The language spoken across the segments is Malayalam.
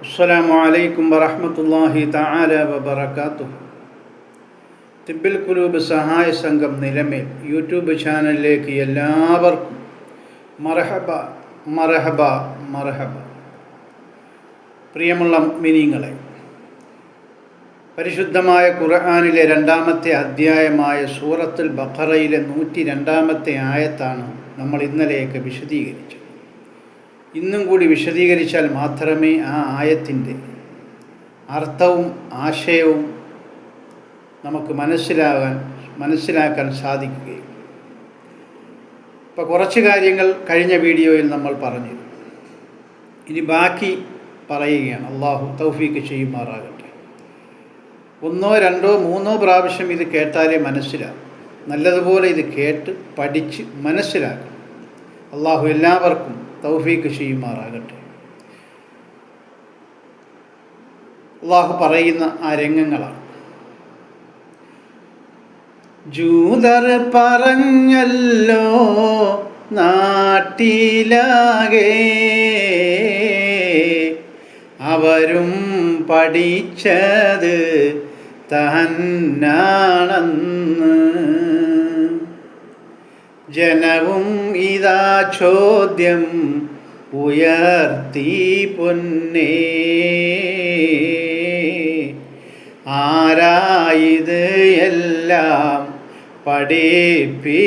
അസ്സലാമു അലൈക്കും വറഹ്മത്തുള്ളാഹി തആല വബറകാതുഹു. തിബ്ബിൽ ഖുലൂബ് സഹായ സംഘം നിലമേൽ യൂട്യൂബ് ചാനലിലേക്ക് എല്ലാവർക്കും മർഹബ മർഹബ മർഹബ. പ്രിയമുള്ള മുഅ്മിനീങ്ങളെ, പരിശുദ്ധമായ ഖുർആനിലെ 2-ാമത്തെ അധ്യായമായ സൂറത്തുൽ ബഖറയിലെ 102-ാമത്തെ ആയത്താണ് നമ്മൾ ഇന്നലെയൊക്കെ വിശദീകരിച്ചത്. ഇന്നും കൂടി വിശദീകരിച്ചാൽ മാത്രമേ ആ ആയത്തിൻ്റെ അർത്ഥവും ആശയവും നമുക്ക് മനസ്സിലാക്കാൻ സാധിക്കുകയുള്ളൂ. ഇപ്പോൾ കുറച്ച് കാര്യങ്ങൾ കഴിഞ്ഞ വീഡിയോയിൽ നമ്മൾ പറഞ്ഞു. ഇനി ബാക്കി പറയുകയാണ്. അള്ളാഹു തൗഫീക്ക് ചെയ്യുമാറാകട്ടെ. 1, 2, 3 പ്രാവശ്യം ഇത് കേട്ടാലേ മനസ്സിലാകും. നല്ലതുപോലെ ഇത് കേട്ട് പഠിച്ച് മനസ്സിലാക്കണം. അള്ളാഹു എല്ലാവർക്കും തൗഫീക്ക് ചെയ്യുമാറാകട്ടെ. അള്ളാഹു പറയുന്ന ആ രംഗങ്ങളാണ്. ജൂതർ പറഞ്ഞല്ലോ നാട്ടിലാകെ, അവരും പഠിച്ചത് തന്നാണെന്ന്. ജനവും ഇതാ ചോദ്യം ഉയർത്തി പൊന്നേ, ആരായത് എല്ലാം പഠിപ്പിച്ചത്?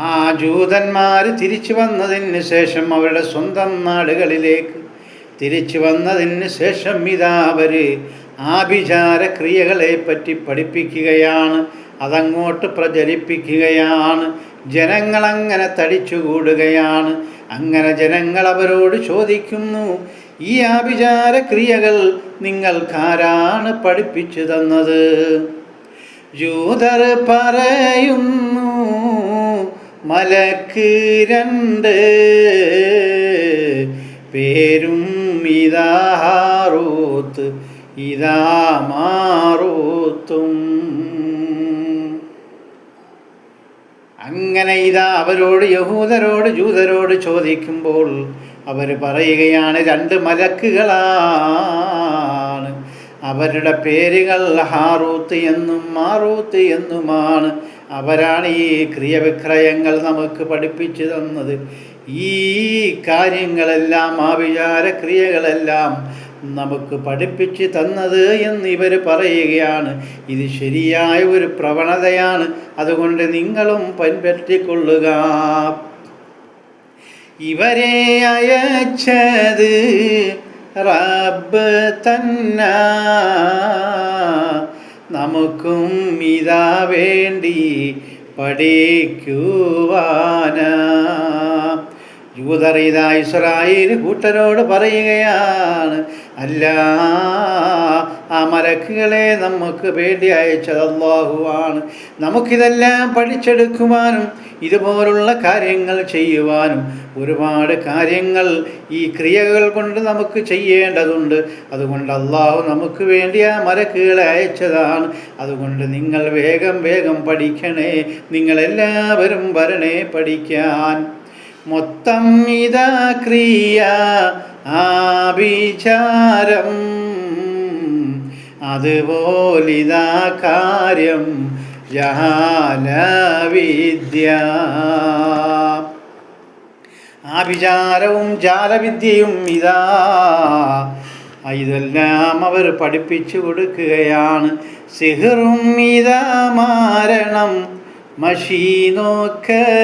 ആ ജൂതന്മാർ തിരിച്ചു വന്നതിന് ശേഷം, അവരുടെ സ്വന്തം നാടുകളിലേക്ക് തിരിച്ചു വന്നതിന് ശേഷം ഇതാ അവർ ആഭിചാര ക്രിയകളെ പറ്റി പഠിപ്പിക്കുകയാണ്, അതങ്ങോട്ട് പ്രചരിപ്പിക്കുകയാണ്. ജനങ്ങളങ്ങനെ തടിച്ചുകൂടുകയാണ്. അങ്ങനെ ജനങ്ങൾ അവരോട് ചോദിക്കുന്നു, ഈ ആഭിചാര ക്രിയകൾ നിങ്ങൾക്കാരാണ് പഠിപ്പിച്ചു തന്നത്? ജൂതർ പറയുന്നു, മലക്ക് 2, പേരും ഇതാ ഹാറൂത്ത് ഇതാ മാറൂത്തും. അങ്ങനെ ഇതാ അവരോട്, യഹൂദരോട് ജൂതരോട് ചോദിക്കുമ്പോൾ അവർ പറയുകയാണ്, 2 മലക്കുകളാണ്. അവരുടെ പേരുകൾ ഹാറൂത്ത് എന്നും മാറൂത്ത് എന്നുമാണ്. അവരാണ് ഈ ക്രിയവിക്രയങ്ങൾ നമുക്ക് പഠിപ്പിച്ചു തന്നത്. ഈ കാര്യങ്ങളെല്ലാം, ആഭിചാര ക്രിയകളെല്ലാം നമുക്ക് പഠിപ്പിച്ച് തന്നത് എന്ന് ഇവർ പറയുകയാണ്. ഇത് ശരിയായ ഒരു പ്രവണതയാണ്. അതുകൊണ്ട് നിങ്ങളും പിൻപറ്റിക്കൊള്ളുക. ഇവരെ അയച്ചത് റബ്ബ് തന്ന, നമുക്കും ഇതാ വേണ്ടി പഠിക്കുവാനാ. ജൂതർ ഇതാ ഇസ്രായേൽ കൂട്ടരോട് പറയുകയാണ്, അല്ല, ആ മലക്കുകളെ നമുക്ക് വേണ്ടി അയച്ചത് അല്ലാഹുവാണ്. നമുക്കിതെല്ലാം പഠിച്ചെടുക്കുവാനും ഇതുപോലുള്ള കാര്യങ്ങൾ ചെയ്യുവാനും ഒരുപാട് കാര്യങ്ങൾ ഈ ക്രിയകൾ കൊണ്ട് നമുക്ക് ചെയ്യേണ്ടതുണ്ട്. അതുകൊണ്ട് അല്ലാഹു നമുക്ക് വേണ്ടി ആ മലക്കുകളെ അയച്ചതാണ്. അതുകൊണ്ട് നിങ്ങൾ വേഗം പഠിക്കണേ, നിങ്ങളെല്ലാവരും വരണേ പഠിക്കാൻ. മൊത്തം ഇതാ ക്രിയ ആഭിചാരം, അതുപോലിതാ കാര്യം ജാലവിദ്യ. ആഭിചാരവും ജാലവിദ്യയും ഇതെല്ലാം അവർ പഠിപ്പിച്ചു കൊടുക്കുകയാണ്. സിഹറും ഇതാ മാരണം, മഷീനോക്കലും,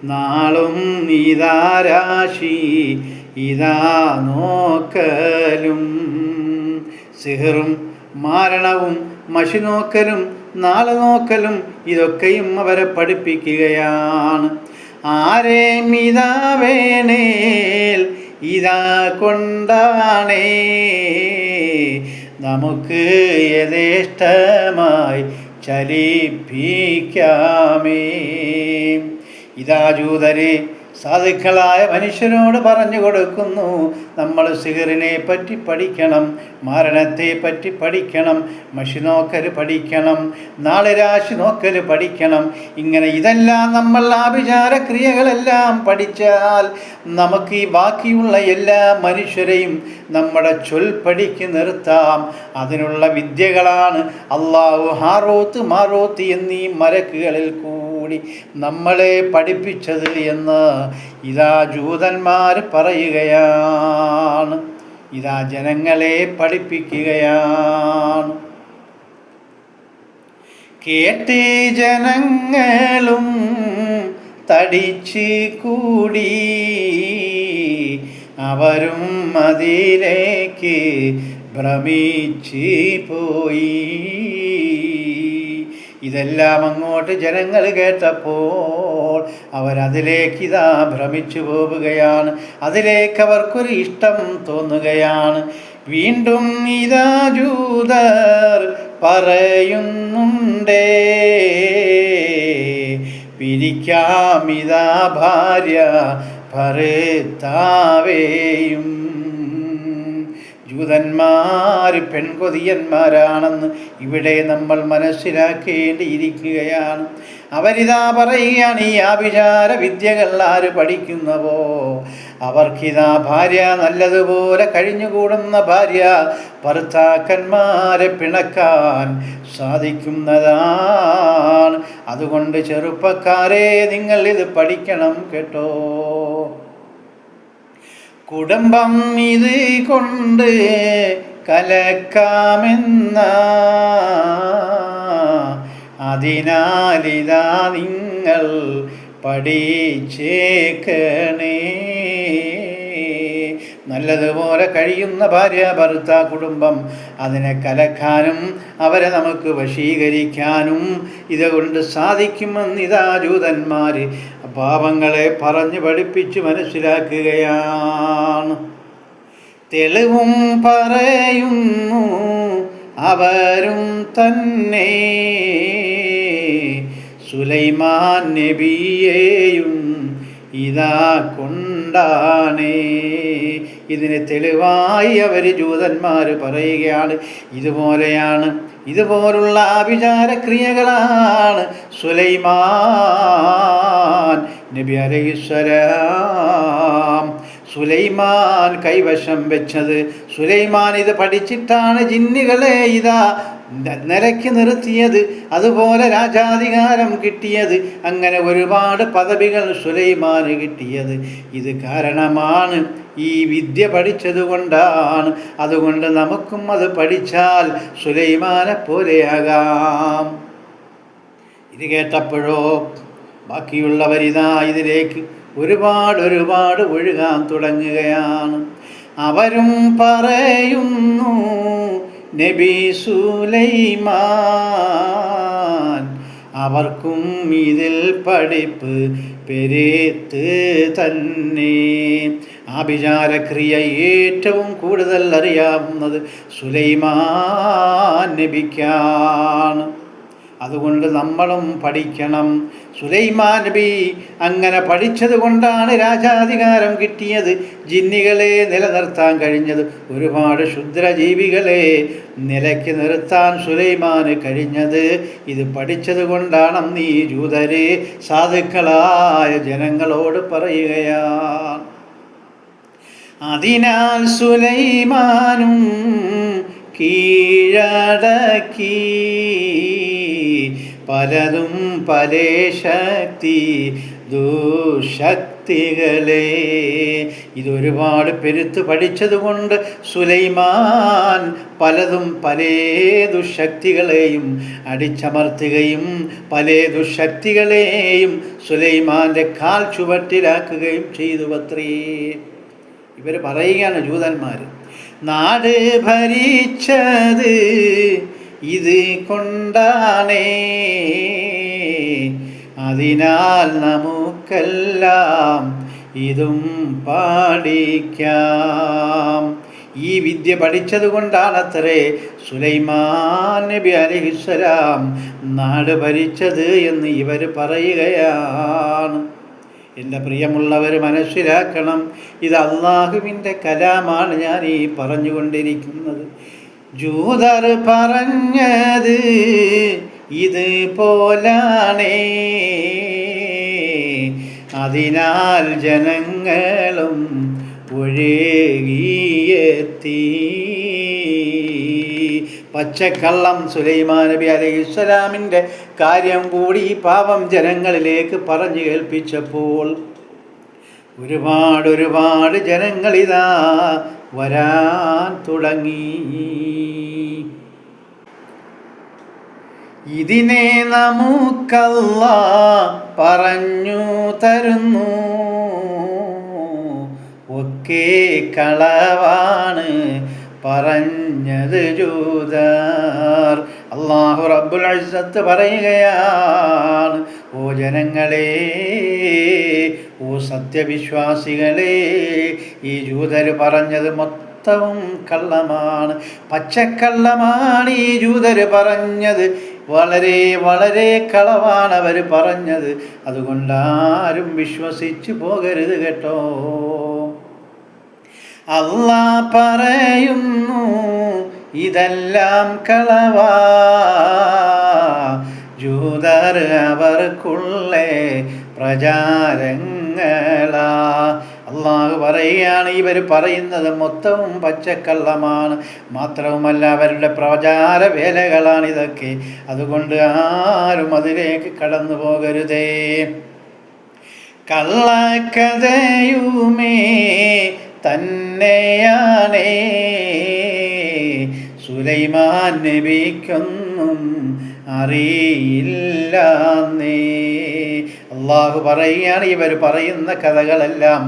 നാളും ഇതാ രാശി ഇതാ നോക്കലും. സിഹറും മാരണവും മഷിനോക്കലും നാളെ നോക്കലും ഇതൊക്കെയും അവരെ പഠിപ്പിക്കുകയാണ്. ആരേം ഇതാ വേണേൽ ഇതാ കൊണ്ടാണേ, നമുക്ക് യഥേഷ്ടമായി ചലിപ്പിക്കാമേ. ഇതാ ജൂതരെ സാധുക്കളായ മനുഷ്യരോട് പറഞ്ഞു കൊടുക്കുന്നു, നമ്മൾ സിഹറിനെ പറ്റി പഠിക്കണം, മരണത്തെ പറ്റി പഠിക്കണം, മഷി നോക്കൽ പഠിക്കണം, നാളെ രാശി നോക്കൽ പഠിക്കണം. ഇങ്ങനെ ഇതെല്ലാം നമ്മൾ ആഭിചാരക്രിയകളെല്ലാം പഠിച്ചാൽ നമുക്ക് ഈ ബാക്കിയുള്ള എല്ലാ മനുഷ്യരെയും നമ്മുടെ ചൊൽപ്പടിക്ക് നിർത്താം. അതിനുള്ള വിദ്യകളാണ് അള്ളാഹു ഹാറൂത്ത് മാറൂത്ത് എന്നീ മലക്കുകളിൽ കൂടി നമ്മളെ പഠിപ്പിച്ചത് എന്ന് ഇതാ ജൂതന്മാർ പറയുകയാണ്, ഇതാ ജനങ്ങളെ പഠിപ്പിക്കുകയാണ്. കേട്ട് ജനങ്ങളും തടിച്ച് കൂടി, അവരും അതിലേക്ക് ഭ്രമിച്ച് പോയി. ഇതെല്ലാം അങ്ങോട്ട് ജനങ്ങൾ കേട്ടപ്പോൾ അവരതിലേക്ക് ഇതാ ഭ്രമിച്ചു പോവുകയാണ്. അതിലേക്ക് അവർക്കൊരു ഇഷ്ടം തോന്നുകയാണ്. വീണ്ടും ഇതാ ജൂതർ പറയുന്നുണ്ടേ, പിരിക്കാമിതാ ഭാര്യ ഭർത്താവേയും. ജൂതന്മാർ പെൺകൊതിയന്മാരാണെന്ന് ഇവിടെ നമ്മൾ മനസ്സിലാക്കേണ്ടിയിരിക്കുകയാണ്. അവരിതാ പറയുകയാണ്, ഈ ആഭിചാര വിദ്യകൾ ആര് പഠിക്കുന്നവോ അവർക്കിതാ ഭാര്യ നല്ലതുപോലെ കഴിഞ്ഞുകൂടുന്ന ഭാര്യ ഭർത്താക്കന്മാരെ പിണക്കാൻ സാധിക്കുന്നതാണ്. അതുകൊണ്ട് ചെറുപ്പക്കാരെ, നിങ്ങൾ ഇത് പഠിക്കണം കേട്ടോ. കുടുംബം ഇത് കൊണ്ട് കലക്കാമെന്ന, അതിനാലിതാ നിങ്ങൾ പഠിച്ചേക്കണേ. നല്ലതുപോലെ കഴിയുന്ന ഭാര്യ ഭർത്ത കുടുംബം, അതിനെ കലക്കാനും അവരെ നമുക്ക് വശീകരിക്കാനും ഇതുകൊണ്ട് സാധിക്കുമെന്നിതാ ജൂതന്മാർ പാപങ്ങളെ പറഞ്ഞു പഠിപ്പിച്ച് മനസ്സിലാക്കുകയാണ്. തെളിവും പറയുന്നു അവരും തന്നെ, സുലൈമാൻ നബിയെയും ഇതാ കൊണ്ടാണേ. ഇതിന് തെളിവായി അവർ ജൂതന്മാർ പറയുകയാണ്, ഇതുപോലുള്ള ആഭിചാരക്രിയകളാണ് സുലൈമാൻ നബി അലൈഹിസ്സലാം കൈവശം വെച്ചത്. സുലൈമാൻ ഇത് പഠിച്ചിട്ടാണ് ജിന്നുകളെ ഇതാ നിലയ്ക്ക് നിർത്തിയത്, അതുപോലെ രാജാധികാരം കിട്ടിയത്, അങ്ങനെ ഒരുപാട് പദവികൾ സുലൈമാന് കിട്ടിയത്. ഇത് കാരണമാണ്, ഈ വിദ്യ പഠിച്ചത് കൊണ്ടാണ്. അതുകൊണ്ട് നമുക്കും അത് പഠിച്ചാൽ സുലൈമാനെ പോലെയാകാം. ഇത് കേട്ടപ്പോഴോ ബാക്കിയുള്ളവരിതാ ഇതിലേക്ക് ഒരുപാട് ഒഴുകാൻ തുടങ്ങുകയാണ്. അവരും പറയുന്നു, നബി സുലൈമാൻ അവർക്കും ഇതിൽ പഠിപ്പ് പെരുത്ത് തന്നെ. ആഭിചാരക്രിയ ഏറ്റവും കൂടുതൽ അറിയാവുന്നത് സുലൈമാൻ നബിക്കാണ്. അതുകൊണ്ട് നമ്മളും പഠിക്കണം. സുലൈമാൻ നബി അങ്ങനെ പഠിച്ചത് കൊണ്ടാണ് രാജാധികാരം കിട്ടിയത്, ജിന്നുകളെ നിലനിർത്താൻ കഴിഞ്ഞത്, ഒരുപാട് ക്ഷുദ്രജീവികളെ നിലയ്ക്ക് നിർത്താൻ സുലൈമാന് കഴിഞ്ഞത്. ഇത് പഠിച്ചത് കൊണ്ടാണെന്ന് ഈ ജൂതരെ സാധുക്കളായ ജനങ്ങളോട് പറയുകയാണ്. അതിനാൽ സുലൈമാനും കീഴടക്കി പലതും പലേ ശക്തി ദുശക്തികളെ. ഇതൊരുപാട് പെരുത്ത് പഠിച്ചതുകൊണ്ട് സുലൈമാൻ പലതും പലേ ദുശക്തികളെയും അടിച്ചമർത്തുകയും പല ദുശക്തികളെയും സുലൈമാൻ്റെ കാൽ ചുവട്ടിലാക്കുകയും ചെയ്തു അത്രേ. ഇവർ പറയുകയാണ് ജൂതന്മാർ, നാട് ഭരിച്ചത് ഇത് കൊണ്ടാണേ, അതിനാൽ നമുക്കെല്ലാം ഇതും പഠിക്കാം. ഈ വിദ്യ പഠിച്ചത് കൊണ്ടാണത്രേ സുലൈമാൻ നബി അലൈഹിസ്സലാം നാട് ഭരിച്ചത് എന്ന് ഇവർ പറയുകയാണ്. എൻ്റെ പ്രിയമുള്ളവർ മനസ്സിലാക്കണം, ഇത് അള്ളാഹുവിൻ്റെ കലാമാണ് ഞാൻ ഈ പറഞ്ഞുകൊണ്ടിരിക്കുന്നത്. ജൂതർ പറഞ്ഞത് ഇത് പോലാണേ, അതിനാൽ ജനങ്ങളും ഒഴുകിയെത്തി. പച്ചക്കള്ളം സുലൈമാൻ നബി അലൈഹിസ്സലാമിൻ്റെ കാര്യം കൂടി പാവം ജനങ്ങളിലേക്ക് പറഞ്ഞു കേൾപ്പിച്ചപ്പോൾ ഒരുപാട് ജനങ്ങളിതാ വരാൻ തുടങ്ങി. ഇതിനെ നമുക്കല്ലാഹ് പറഞ്ഞു തരുന്നു, ഒക്കെ കളവാണ് പറഞ്ഞത് ജൂതർ. അല്ലാഹു റബ്ബുൽ ഇസ്സത്ത് പറയുകയാണ്, ഓ ജനങ്ങളെ, ഓ സത്യവിശ്വാസികളെ, ഈ ജൂതർ പറഞ്ഞത് മൊത്തവും കള്ളമാണ്, പച്ചക്കള്ളമാണ്. ഈ ജൂതർ പറഞ്ഞത് വളരെ കളവാണ് അവർ പറഞ്ഞത്. അതുകൊണ്ടാരും വിശ്വസിച്ചു പോകരുത് കേട്ടോ. അല്ലാഹ് പറയുന്നു, ഇതെല്ലാം കളവാ, ജൂതർ അവർക്കുള്ള പ്രചാരങ്ങളാ. അള്ളാഹു പറയുകയാണ്, ഇവർ പറയുന്നത് മൊത്തവും പച്ചക്കള്ളമാണ്, മാത്രവുമല്ല അവരുടെ പ്രചാര വേലകളാണിതൊക്കെ. അതുകൊണ്ട് ആരും അതിലേക്ക് കടന്നു പോകരുതേ. കള്ളക്കഥയുമേ തന്നെയാണേ, സുലൈമാൻ നബിക്കൊന്നും അറിയില്ലെന്നേ. അള്ളാഹു പറയുകയാണ്, ഇവർ പറയുന്ന കഥകളെല്ലാം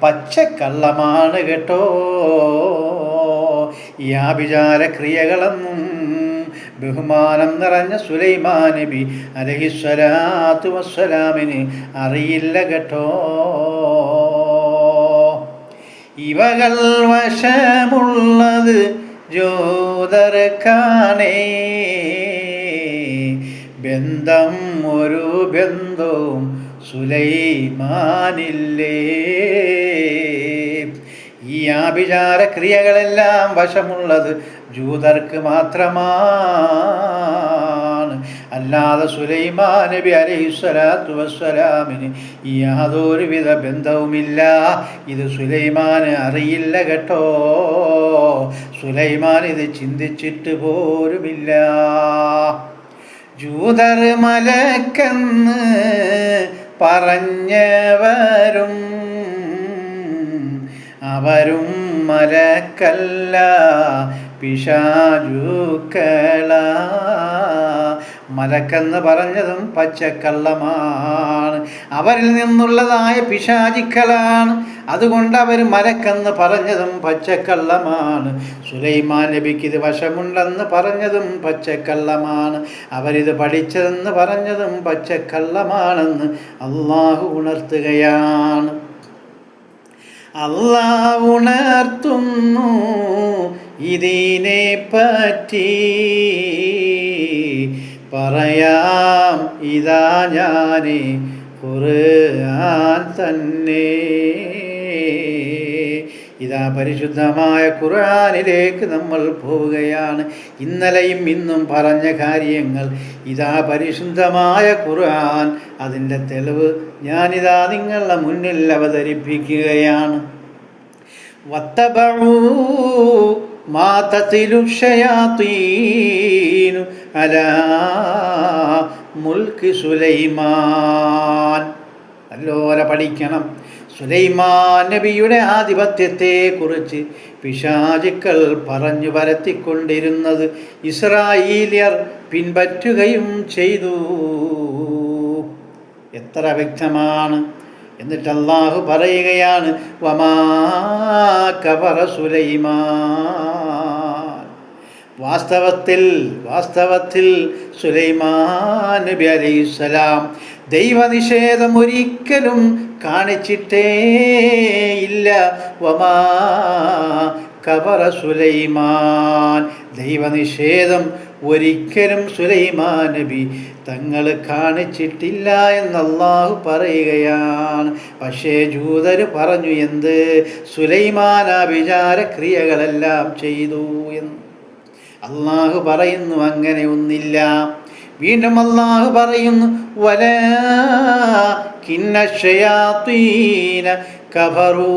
പച്ചക്കള്ളമാണ് കേട്ടോ. ഈ ആഭിചാര ക്രിയകളെന്നും ബഹുമാനം നിറഞ്ഞ സുലൈമാൻ നബി അലൈഹിസ്സലാത്തു വസ്സലാമിന് അറിയില്ല കേട്ടോ. ഇവകൾ വശമുള്ളത് ജൂതർക്കാണേ, ബന്ധം ഒരു ബന്ധവും സുലൈമാനില്ലേ. ഈ ആഭിചാര ക്രിയകളെല്ലാം വശമുള്ളത് ജൂതർക്ക് മാത്രമാണ്, അല്ലാതെ സുലൈമാൻ നബി അലൈഹിസ്സലാത്തു വസ്സലാമിന് യാതൊരുവിധ ബന്ധവുമില്ല. ഇത് സുലൈമാൻ അറിയില്ല കേട്ടോ. സുലൈമാൻ ഇത് ചിന്തിച്ചിട്ട് പോലുമില്ല. ജൂതർ മലക്കെന്ന് പറഞ്ഞവരും അവരും മലക്കല്ല, പിശാചുക്കള. മലക്കെന്ന് പറഞ്ഞതും പച്ചക്കള്ളമാണ്, അവരിൽ നിന്നുള്ളതായ പിശാചിക്കളാണ്. അതുകൊണ്ട് അവർ മലക്കെന്ന് പറഞ്ഞതും പച്ചക്കള്ളമാണ്. സുലൈമാൻ നബിക്ക് ഇത് വശമുണ്ടെന്ന് പറഞ്ഞതും പച്ചക്കള്ളമാണ്, അവരിത് പഠിച്ചതെന്ന് പറഞ്ഞതും പച്ചക്കള്ളമാണെന്ന് അള്ളാഹു ഉണർത്തുകയാണ്. അല്ലാഹു ഉണർത്തുന്നു ഇതിനെ പറ്റി, പറയാം ഇതാ ഞാന് ഖുർആൻ തന്നെ. ഇതാ പരിശുദ്ധമായ ഖുർആനിലേക്ക് നമ്മൾ പോവുകയാണ്. ഇന്നലെയും ഇന്നും പറഞ്ഞ കാര്യങ്ങൾ ഇതാ പരിശുദ്ധമായ ഖുർആൻ, അതിൻ്റെ തെളിവ് ഞാനിതാ നിങ്ങളുടെ മുന്നിൽ അവതരിപ്പിക്കുകയാണ്. വത്തബഊ മാ തത്ലു ശയാത്തീനു അലാ മുൽക്കി സുലൈമാൻ. നല്ലോലെ പഠിക്കണം. സുലൈമാൻ നബിയുടെ ആധിപത്യത്തെക്കുറിച്ച് പിശാചുക്കൾ പറഞ്ഞു പരത്തിക്കൊണ്ടിരുന്നത് ഇസ്രായേലിയർ പിൻപറ്റുകയും ചെയ്തു. എത്ര വ്യക്തമാണ്. എന്നിട്ട് അല്ലാഹു പറയുകയാണ്, വമാ കഫറ സുലൈമാൻ. വാസ്തവത്തിൽ സുലൈമാൻ നബി അലൈഹിസ്സലാം ദൈവനിഷേധം ഒരിക്കലും കാണിച്ചിട്ടേ ഇല്ല. വമാ കഫറ സുലൈമാൻ, ദൈവനിഷേധം ഒരിക്കലും സുലൈമാൻ നബി തങ്ങൾ കാണിച്ചിട്ടില്ല എന്ന് അല്ലാഹു പറയുകയാണ്. പക്ഷേ ജൂതർ പറഞ്ഞു, എന്ത്? സുലൈമാൻ വിചാരക്രിയകളെല്ലാം ചെയ്തു എന്ന്. അല്ലാഹു പറയുന്നു അങ്ങനെ ഒന്നില്ല. വീണ്ടും അല്ലാഹു പറയുന്നു, വലാകിന്ന ശയാത്തീന കഫറൂ,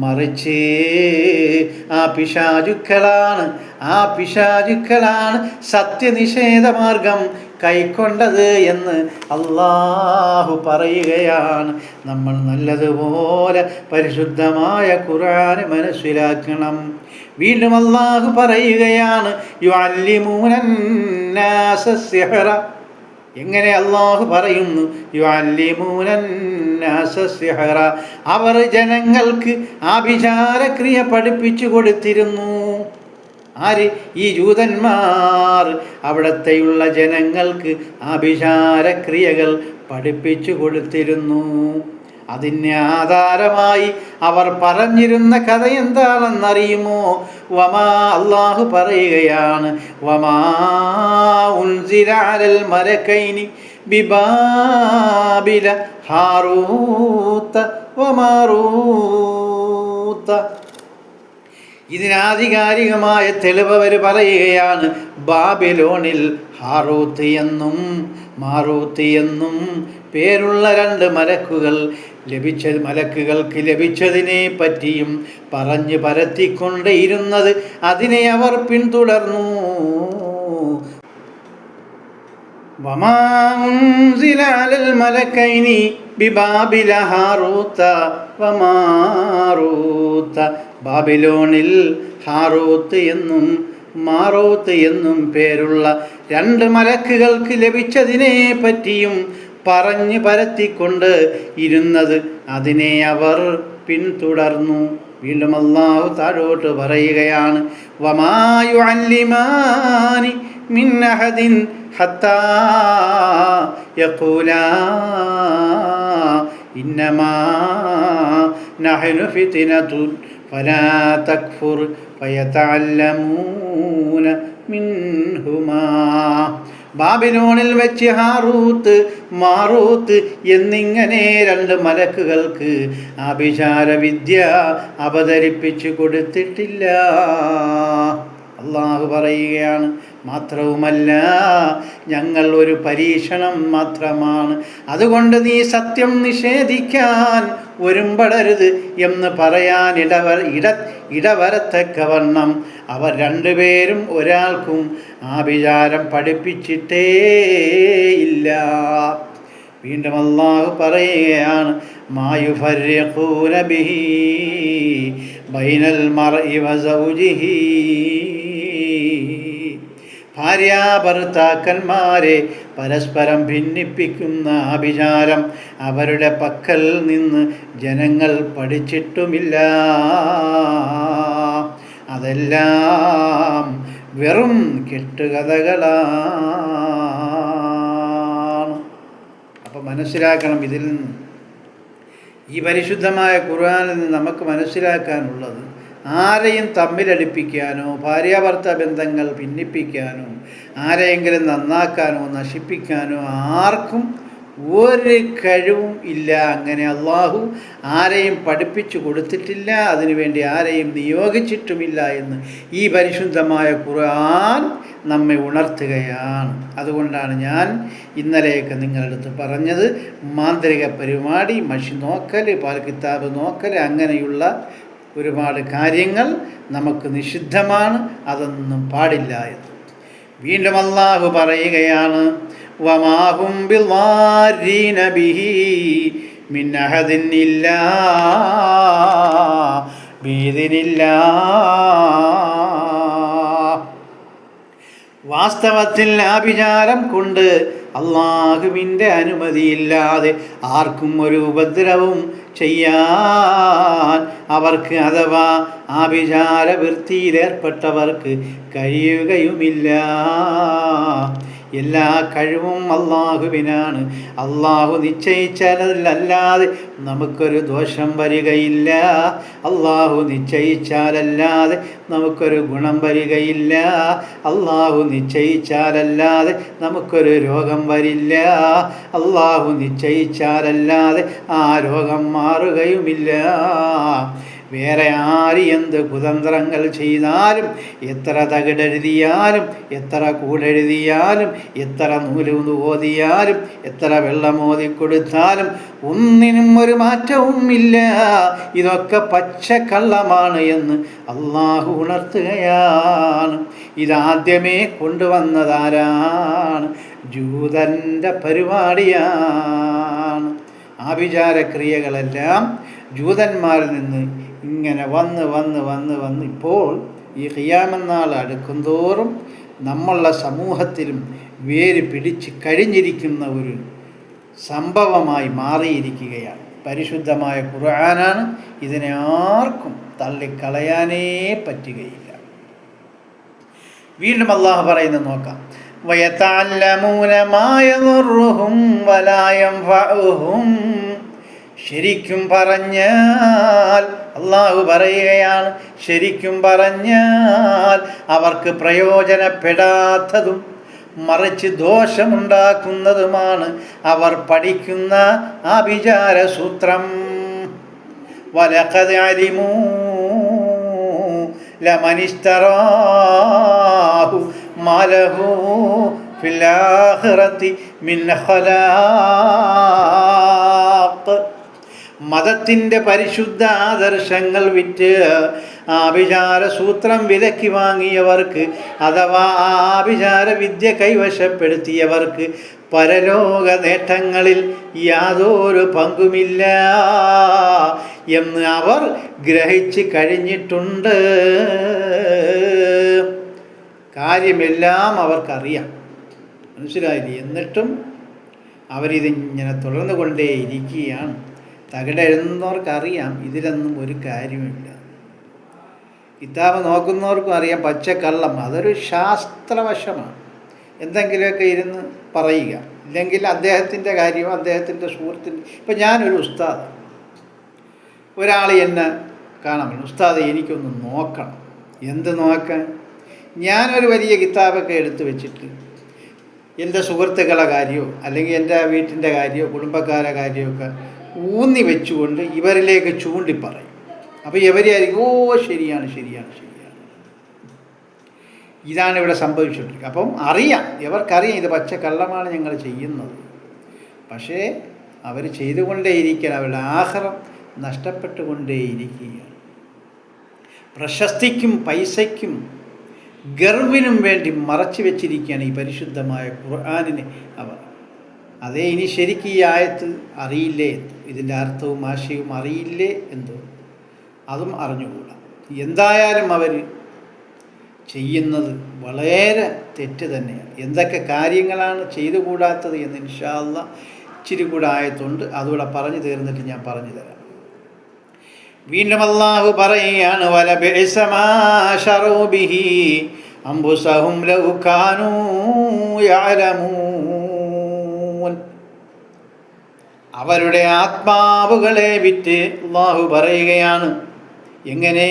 മറിച്ച് ആ പിശാചുക്കളാണ് സത്യനിഷേധമാർഗം കൈക്കൊണ്ടത് എന്ന് അല്ലാഹു പറയുകയാണ്. നമ്മൾ നല്ലതുപോലെ പരിശുദ്ധമായ ഖുർആന് മനസ്സിലാക്കണം. വീണ്ടും അല്ലാഹു പറയുകയാണ്, യുഅല്ലിമൂനന്നാസ സിഹ്റ. എങ്ങനെ? അല്ലാഹു പറയുന്നു, യുഅല്ലിമൂനന്നാസ സിഹ്റ, അവർ ജനങ്ങൾക്ക് ആഭിചാരക്രിയ പഠിപ്പിച്ചു കൊടുത്തിരുന്നു. ആര്? ഈ ജൂതന്മാർ അവിടത്തെയുള്ള ജനങ്ങൾക്ക് ആഭിചാരക്രിയകൾ പഠിപ്പിച്ചു കൊടുത്തിരുന്നു. അതിന് ആധാരമായി അവർ പറഞ്ഞിരുന്ന കഥ എന്താണെന്നറിയുമോ? അല്ലാഹു പറയുകയാണ്, വമാ ഉൻസില അലൽ മലക്കൈനി ബിബാബില ഹാറൂത വമാറൂത. ഇതിനാധികാരികമായ തെളിവ് അവർ പറയുകയാണ്, ബാബിലോണിൽ ഹാറൂത്ത് എന്നും മാറൂത്ത് എന്നും പേരുള്ള 2 മലക്കുകൾക്ക് ലഭിച്ചതിനെ പറ്റിയും പറഞ്ഞു പരത്തിക്കൊണ്ടേയിരുന്നത് അതിനെ അവർ പിന്തുടർന്നു. വമാ ഉൻസില അലൽ മലക്കൈനി ബിബാബില ഹാറൂത വമാറൂത. ബാബിലോണിൽ ഹാറൂത്ത് എന്നും മാറൂത്ത് എന്നും പേരുള്ള 2 മലക്കുകൾക്ക് ലഭിച്ചതിനെ പറ്റിയും പറഞ്ഞു പരത്തിക്കൊണ്ട് ഇരുന്നത് അതിനെ അവർ പിന്തുടർന്നു. വീണ്ടും അല്ലാഹു താഴോട്ട് പറയുകയാണ്, വമാ യുഅല്ലിമാനി മിൻ അഹദിൻ ഹത്താ യഖൂലാ ഇന്നമാ നഹ്നു ഫിത്നതുൻ ഫലാ തക്ഫുർ ഫയതഅല്ലമൂന മിൻഹുമാ. ബാബിലോണിൽ വെച്ച് ഹാറൂത്ത് മാറൂത്ത് എന്നിങ്ങനെ 2 മലക്കുകൾക്ക് ആഭിചാര വിദ്യ അവതരിപ്പിച്ചു കൊടുത്തിട്ടില്ല. അല്ലാഹു പറയുകയാണ്, മാത്രവുമല്ല ഞങ്ങൾ ഒരു പരീക്ഷണം മാത്രമാണ്, അതുകൊണ്ട് നീ സത്യം നിഷേധിക്കാൻ ഒരുമ്പടരുത് എന്ന് പറയാൻ ഇടവരത്തക്കവണ്ണം അവർ 2 പേരും ഒരാൾക്കും ആഭിചാരം പഠിപ്പിച്ചിട്ടേ ഇല്ല. വീണ്ടും അല്ലാഹു പറയുകയാണ്, മായുഫർരിഖൂന ബിഹി ബൈനൽ മർഇ വസൗജിഹി. ഭാര്യാഭർത്താക്കന്മാരെ പരസ്പരം ഭിന്നിപ്പിക്കുന്ന ആഭിചാരം അവരുടെ പക്കൽ നിന്ന് ജനങ്ങൾ പഠിച്ചിട്ടുമില്ല. അതെല്ലാം വെറും കെട്ടുകഥകളാണ്. അപ്പം മനസ്സിലാക്കണം, ഇതിൽ നിന്ന് ഈ പരിശുദ്ധമായ ഖുർആനിൽ നിന്ന് നമുക്ക് മനസ്സിലാക്കാനുള്ളത്, ആരെയും തമ്മിലടിപ്പിക്കാനോ ഭാര്യാഭർത്ത ബന്ധങ്ങൾ ഭിന്നിപ്പിക്കാനോ ആരെയെങ്കിലും നന്നാക്കാനോ നശിപ്പിക്കാനോ ആർക്കും ഒരു കഴിവും ഇല്ല. അങ്ങനെ അല്ലാഹു ആരെയും പഠിപ്പിച്ചു കൊടുത്തിട്ടില്ല, അതിനുവേണ്ടി ആരെയും നിയോഗിച്ചിട്ടുമില്ല എന്ന് ഈ പരിശുദ്ധമായ ഖുർആൻ നമ്മെ ഉണർത്തുകയാണ്. അതുകൊണ്ടാണ് ഞാൻ ഇന്നലെയൊക്കെ നിങ്ങളുടെ അടുത്ത് പറഞ്ഞത്, മാന്ത്രിക പരിപാടി, മഷി നോക്കൽ, പാൽ കിതാബ് നോക്കൽ, അങ്ങനെയുള്ള ഒരുപാട് കാര്യങ്ങൾ നമുക്ക് നിഷിദ്ധമാണ്, അതൊന്നും പാടില്ല എന്ന്. വീണ്ടും അല്ലാഹു പറയുകയാണ്, വമാഹും ബിളാരീന ബിഹി മിൻ അഹദിൻ ഇല്ലാ ബിഇദ്നില്ലാഹ്. വാസ്തവത്തിൽ ആഭിചാരം കൊണ്ട് അല്ലാഹുവിൻ്റെ അനുമതിയില്ലാതെ ആർക്കും ഒരു ഉപദ്രവവും ചെയ്യാൻ അവർക്ക് അഥവാ ആഭിചാര വൃത്തിയിലേർപ്പെട്ടവർക്ക് കഴിയുകയുമില്ല. എല്ലാ കഴിവും അള്ളാഹുവിനാണ്. അള്ളാഹു നിശ്ചയിച്ചാലല്ലാതെ നമുക്കൊരു ദോഷം വരികയില്ല. അള്ളാഹു നിശ്ചയിച്ചാലല്ലാതെ നമുക്കൊരു ഗുണം വരികയില്ല. അള്ളാഹു നിശ്ചയിച്ചാലല്ലാതെ നമുക്കൊരു രോഗം വരില്ല. അള്ളാഹു നിശ്ചയിച്ചാലല്ലാതെ ആ രോഗം മാറുകയുമില്ല. വേറെ ആര് എന്ത് കുതന്ത്രങ്ങൾ ചെയ്താലും, എത്ര തകിടെഴുതിയാലും, എത്ര കൂടെഴുതിയാലും, എത്ര നൂല് ഓതിയാലും, എത്ര വെള്ളമോതി കൊടുത്താലും ഒന്നിനും ഒരു മാറ്റവും ഇല്ല. ഇതൊക്കെ പച്ചക്കള്ളമാണ് എന്ന് അള്ളാഹു ഉണർത്തുകയാണ്. ഇതാദ്യമേ കൊണ്ടുവന്നതാരാണ്? ജൂതൻ്റെ പരിപാടിയാണ്. ആഭിചാരക്രിയകളെല്ലാം ജൂതന്മാരിൽ നിന്ന് ഇങ്ങനെ വന്ന് ഇപ്പോൾ ഈ ഖിയാമത്ത് നാൾ അടുക്കുന്തോറും നമ്മളുടെ സമൂഹത്തിലും വേര് പിടിച്ച് കഴിഞ്ഞിരിക്കുന്ന ഒരു സംഭവമായി മാറിയിരിക്കുകയാണ്. പരിശുദ്ധമായ ഖുർആനാണ്. ഇതിനെ ആർക്കും തള്ളിക്കളയാനേ പറ്റുകയില്ല. വീണ്ടും അള്ളാഹു പറയുന്നത് നോക്കാം. വയതഅല്ലമൂന മാ യദുർറുഹും വലാ യൻഫഉഹും. ശരിക്കും പറഞ്ഞാൽ അള്ളാഹു പറയുകയാണ്, ശരിക്കും പറഞ്ഞാൽ അവർക്ക് പ്രയോജനപ്പെടാത്തതും മറിച്ച് ദോഷമുണ്ടാക്കുന്നതുമാണ് അവർ പഠിക്കുന്ന ആഭിചാര സൂത്രം. വലഖദ് അലിമൂ ലമനിസ്തറാഹു മാലഹു ഫിൽ ആഖിറതി മിൻ ഖലാഖ്. മതത്തിൻ്റെ പരിശുദ്ധ ആദർശങ്ങൾ വിറ്റ് ആഭിചാര സൂത്രം വിലക്കി വാങ്ങിയവർക്ക്, അഥവാ ആഭിചാര വിദ്യ കൈവശപ്പെടുത്തിയവർക്ക് പരലോക നേട്ടങ്ങളിൽ യാതൊരു പങ്കുമില്ല എന്ന് അവർ ഗ്രഹിച്ച് കഴിഞ്ഞിട്ടുണ്ട്. കാര്യമെല്ലാം അവർക്കറിയാം, മനസ്സിലായില്ലേ? എന്നിട്ടും അവരിതിങ്ങനെ തുടർന്നു കൊണ്ടേയിരിക്കുകയാണ്. തകിടെഴുതുന്നവർക്കറിയാം ഇതിലൊന്നും ഒരു കാര്യമില്ല. കിതാബ് നോക്കുന്നവർക്കും അറിയാം പച്ചക്കള്ളം. അതൊരു ശാസ്ത്രവശമാണ്. എന്തെങ്കിലുമൊക്കെ ഇരുന്ന് പറയുക, ഇല്ലെങ്കിൽ അദ്ദേഹത്തിൻ്റെ കാര്യമോ അദ്ദേഹത്തിൻ്റെ സുഹൃത്തിൻ്റെ. ഇപ്പം ഞാനൊരു ഉസ്താദ്, ഒരാൾ എന്നെ കാണാൻ പറഞ്ഞു, ഉസ്താദ് എനിക്കൊന്ന് നോക്കണം. എന്ത് നോക്കാൻ? ഞാനൊരു വലിയ കിതാബൊക്കെ എടുത്ത് വെച്ചിട്ട് എൻ്റെ സുഹൃത്തുക്കളുടെ കാര്യമോ അല്ലെങ്കിൽ എൻ്റെ വീട്ടിൻ്റെ കാര്യമോ കുടുംബക്കാരുടെ കാര്യമൊക്കെ ഊന്നി വെച്ചുകൊണ്ട് ഇവരിലേക്ക് ചൂണ്ടിപ്പറയും. അപ്പോൾ ഇവരായിരിക്കും, ഓ ശരിയാണ് ശരിയാണ് ശരിയാണ്. ഇതാണ് ഇവിടെ സംഭവിച്ചുകൊണ്ടിരിക്കുക. അപ്പം അറിയാം, ഇവർക്കറിയാം ഇത് പച്ചക്കള്ളമാണ് ഞങ്ങൾ ചെയ്യുന്നത്. പക്ഷേ അവർ ചെയ്തുകൊണ്ടേയിരിക്കുകയാണ്. അവരുടെ ആഖിറം നഷ്ടപ്പെട്ടുകൊണ്ടേയിരിക്കുകയാണ്. പ്രശസ്തിക്കും പൈസയ്ക്കും ഗർവിനും വേണ്ടി മറച്ചു വെച്ചിരിക്കുകയാണ് ഈ പരിശുദ്ധമായ ഖുർആനിനെ അവർ. അതേ, ഇനി ശരിക്കും ഈ ആയത്ത് അറിയില്ലേ, ഇതിൻ്റെ അർത്ഥവും ആശയവും അറിയില്ലേ എന്തോ, അതും അറിഞ്ഞുകൂടാ. എന്തായാലും അവർ ചെയ്യുന്നത് വളരെ തെറ്റ് തന്നെയാണ്. എന്തൊക്കെ കാര്യങ്ങളാണ് ചെയ്തുകൂടാത്തത് എന്ന് ഇൻഷാ അല്ലാഹ് ഇച്ചിരി കൂടെ ആയത്തുണ്ട്, അതുകൂടെ പറഞ്ഞു തീർന്നിട്ട് ഞാൻ പറഞ്ഞു തരാം. വീണ്ടും അല്ലാഹു പറയുകയാണ്, വലബിഅസ മാ ശറൂ ബിഹി അൻഫുസഹും ലൗ കാനൂ യഅലമൂൻ. അവരുടെ ആത്മാവുകളെ വിറ്റ് അല്ലാഹു പറയുകയാണ്. എങ്ങനെ?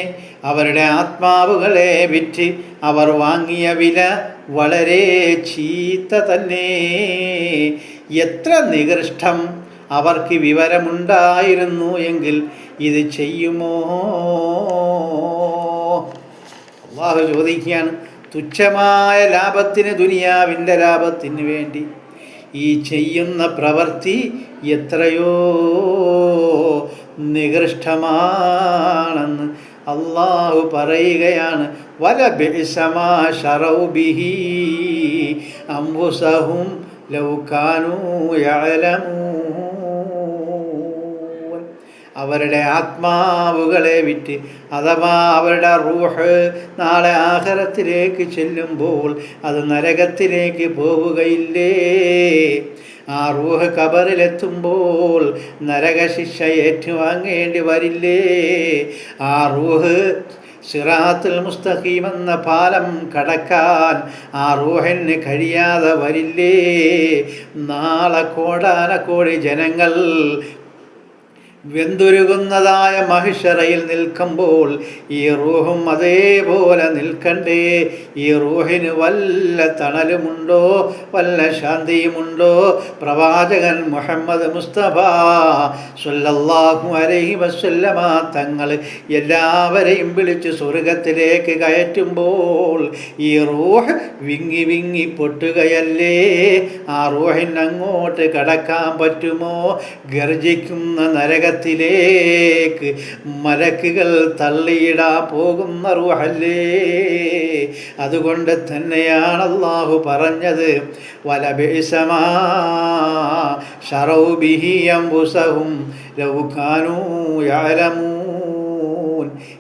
അവരുടെ ആത്മാവുകളെ വിറ്റ് അവർ വാങ്ങിയ വില വളരെ ചീത്ത തന്നെ. എത്ര നികൃഷ്ടം! അവർക്ക് വിവരമുണ്ടായിരുന്നു എങ്കിൽ ഇത് ചെയ്യുമോ? അല്ലാഹു ചോദിക്കുകയാണ്, തുച്ഛമായ ലാഭത്തിന്, ദുനിയാവിൻ്റെ ലാഭത്തിന് വേണ്ടി ഈ ചെയ്യുന്ന പ്രവൃത്തി എത്രയോ നികൃഷ്ടമാണെന്ന് അല്ലാഹു പറയുകയാണ്. വലബിഅസ മാ ശറൗ ബിഹി അൻഫുസഹും ലൗ കാനൂ യഅലമൂൻ. അവരുടെ ആത്മാവുകളെ വിറ്റ്, അഥവാ അവരുടെ റൂഹ് നാളെ ആഖിറത്തിലേക്ക് ചെല്ലുമ്പോൾ അത് നരകത്തിലേക്ക് പോവുകയില്ലേ? ആ റൂഹ് ഖബറിലെത്തുമ്പോൾ നരകശിക്ഷ ഏറ്റുവാങ്ങേണ്ടി വരില്ലേ? ആ റൂഹ് സിറാത്തുൽ മുസ്തഖീം എന്ന പാലം കടക്കാൻ ആ റൂഹിന് കഴിയാതെ വരില്ലേ? നാളെ കോടാനക്കോടി ജനങ്ങൾ വെന്തുരുകുന്നതായ മഹിഷറയിൽ നിൽക്കുമ്പോൾ ഈ റൂഹും അതേപോലെ നിൽക്കണ്ടേ? ഈ റൂഹിന് വല്ല തണലുമുണ്ടോ? വല്ല ശാന്തിയുമുണ്ടോ? പ്രവാചകൻ മുഹമ്മദ് മുസ്തഫ സ്വല്ലല്ലാഹു അലൈഹി വസല്ലമ തങ്ങൾ എല്ലാവരെയും വിളിച്ച് സ്വർഗത്തിലേക്ക് കയറ്റുമ്പോൾ ഈ റൂഹ് വിങ്ങി വിങ്ങി പൊട്ടുകയല്ലേ? ആ റൂഹിന് അങ്ങോട്ട് കടക്കാൻ പറ്റുമോ? ഗർജിക്കുന്ന നരകത്തിലേക്ക് മലക്കുകൾ തള്ളിയിടാ പോകുന്ന റൂഹല്ലേ? അതുകൊണ്ട് തന്നെയാണ് അല്ലാഹു പറഞ്ഞത്, വലബിഅസമാ ശറൗ ബിഹി അൻഫുസഹും ലൗ കാനൂ യഅലമൂൻ.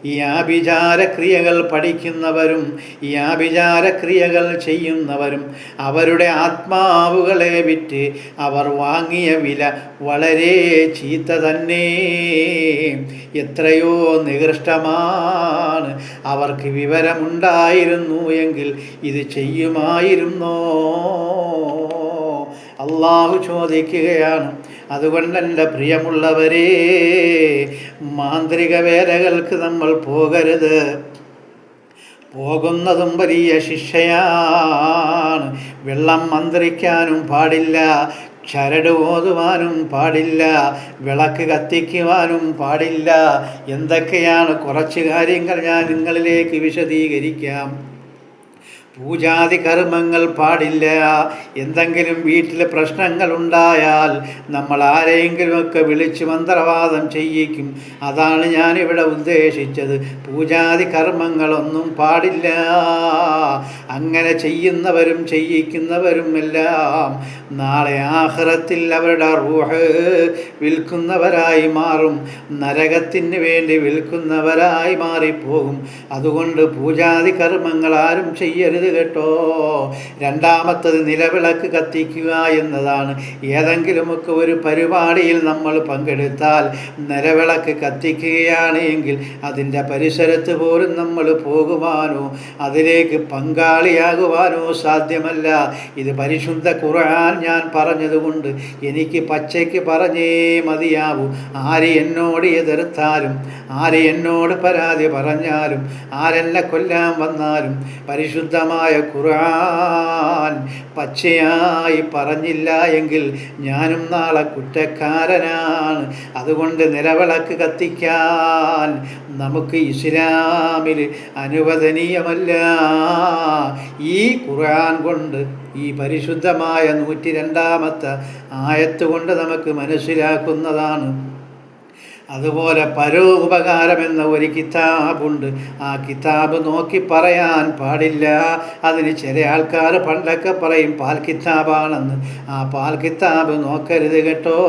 ഈ ആഭിചാരക്രിയകൾ പഠിക്കുന്നവരും ഈ ആഭിചാരക്രിയകൾ ചെയ്യുന്നവരും അവരുടെ ആത്മാവുകളെ വിറ്റ് അവർ വാങ്ങിയ വില വളരെ ചീത്ത തന്നെ. എത്രയോ നികൃഷ്ടമാണ്. അവർക്ക് വിവരമുണ്ടായിരുന്നു എങ്കിൽ ഇത് ചെയ്യുമായിരുന്നോ? അള്ളാഹു ചോദിക്കുകയാണ്. അതുകൊണ്ട് എൻ്റെ പ്രിയമുള്ളവരെ, മാന്ത്രിക വേലകൾക്ക് നമ്മൾ പോകരുത്. പോകുന്നതും വലിയ ശിക്ഷയാണ്. വെള്ളം മന്ത്രിക്കാനും പാടില്ല, ചരട് ഓതുവാനും പാടില്ല, വിളക്ക് കത്തിക്കുവാനും പാടില്ല. എന്തൊക്കെയാണ് കുറച്ച് കാര്യങ്ങൾ ഞാൻ നിങ്ങളിലേക്ക് വിശദീകരിക്കാം. പൂജാതി കർമ്മങ്ങൾ പാടില്ല. എന്തെങ്കിലും വീട്ടിൽ പ്രശ്നങ്ങളുണ്ടായാൽ നമ്മൾ ആരെയെങ്കിലുമൊക്കെ വിളിച്ച് മന്ത്രവാദം ചെയ്യിക്കും. അതാണ് ഞാനിവിടെ ഉദ്ദേശിച്ചത്. പൂജാതി കർമ്മങ്ങളൊന്നും പാടില്ല. അങ്ങനെ ചെയ്യുന്നവരും ചെയ്യിക്കുന്നവരും എല്ലാം നാളെ ആഖിറത്തിൽ അവരുടെ റൂഹ് വിൽക്കുന്നവരായി മാറും, നരകത്തിന് വേണ്ടി വിൽക്കുന്നവരായി മാറിപ്പോകും. അതുകൊണ്ട് പൂജാതി കർമ്മങ്ങൾ ആരും ചെയ്യരുത് കേട്ടോ. രണ്ടാമത്തത് നിലവിളക്ക് കത്തിക്കുക എന്നതാണ്. ഏതെങ്കിലുമൊക്കെ ഒരു പരിപാടിയിൽ നമ്മൾ പങ്കെടുത്താൽ നിലവിളക്ക് കത്തിക്കുകയാണ് എങ്കിൽ അതിൻ്റെ പരിസരത്ത് പോലും നമ്മൾ പോകുവാനോ അതിലേക്ക് പങ്കാളിയാകുവാനോ സാധ്യമല്ല. ഇത് പരിശുദ്ധ ഖുർആൻ ഞാൻ പറഞ്ഞതുകൊണ്ട് എനിക്ക് പച്ചയ്ക്ക് പറഞ്ഞേ മതിയാവൂ. ആര് എന്നോട് എതിർത്താലും ആര് എന്നോട് പരാതി പറഞ്ഞാലും ആരെന്നെ കൊല്ലാൻ വന്നാലും പരിശുദ്ധമായ ഖുർആൻ പച്ചയായി പറഞ്ഞില്ല എങ്കിൽ ഞാനും നാളെ കുറ്റക്കാരനാണ്. അതുകൊണ്ട് നിലവിളക്ക് കത്തിക്കാൻ നമുക്ക് ഇസ്ലാമിൽ അനുവദനീയമല്ല. ഈ ഖുർആൻ കൊണ്ട്, ഈ പരിശുദ്ധമായ 102-ാമത്തെ ആയത്ത് കൊണ്ട് നമുക്ക് മനസ്സിലാക്കുന്നതാണ്. അതുപോലെ പരോപകാരം എന്ന ഒരു കിതാബുണ്ട്. ആ കിതാബ് നോക്കി പറയാൻ പാടില്ല. അതിന് ചില ആൾക്കാർ പണ്ടൊക്കെ പറയും പാൽ കിതാബാണെന്ന്. ആ പാൽ കിതാബ് നോക്കരുത് കേട്ടോ.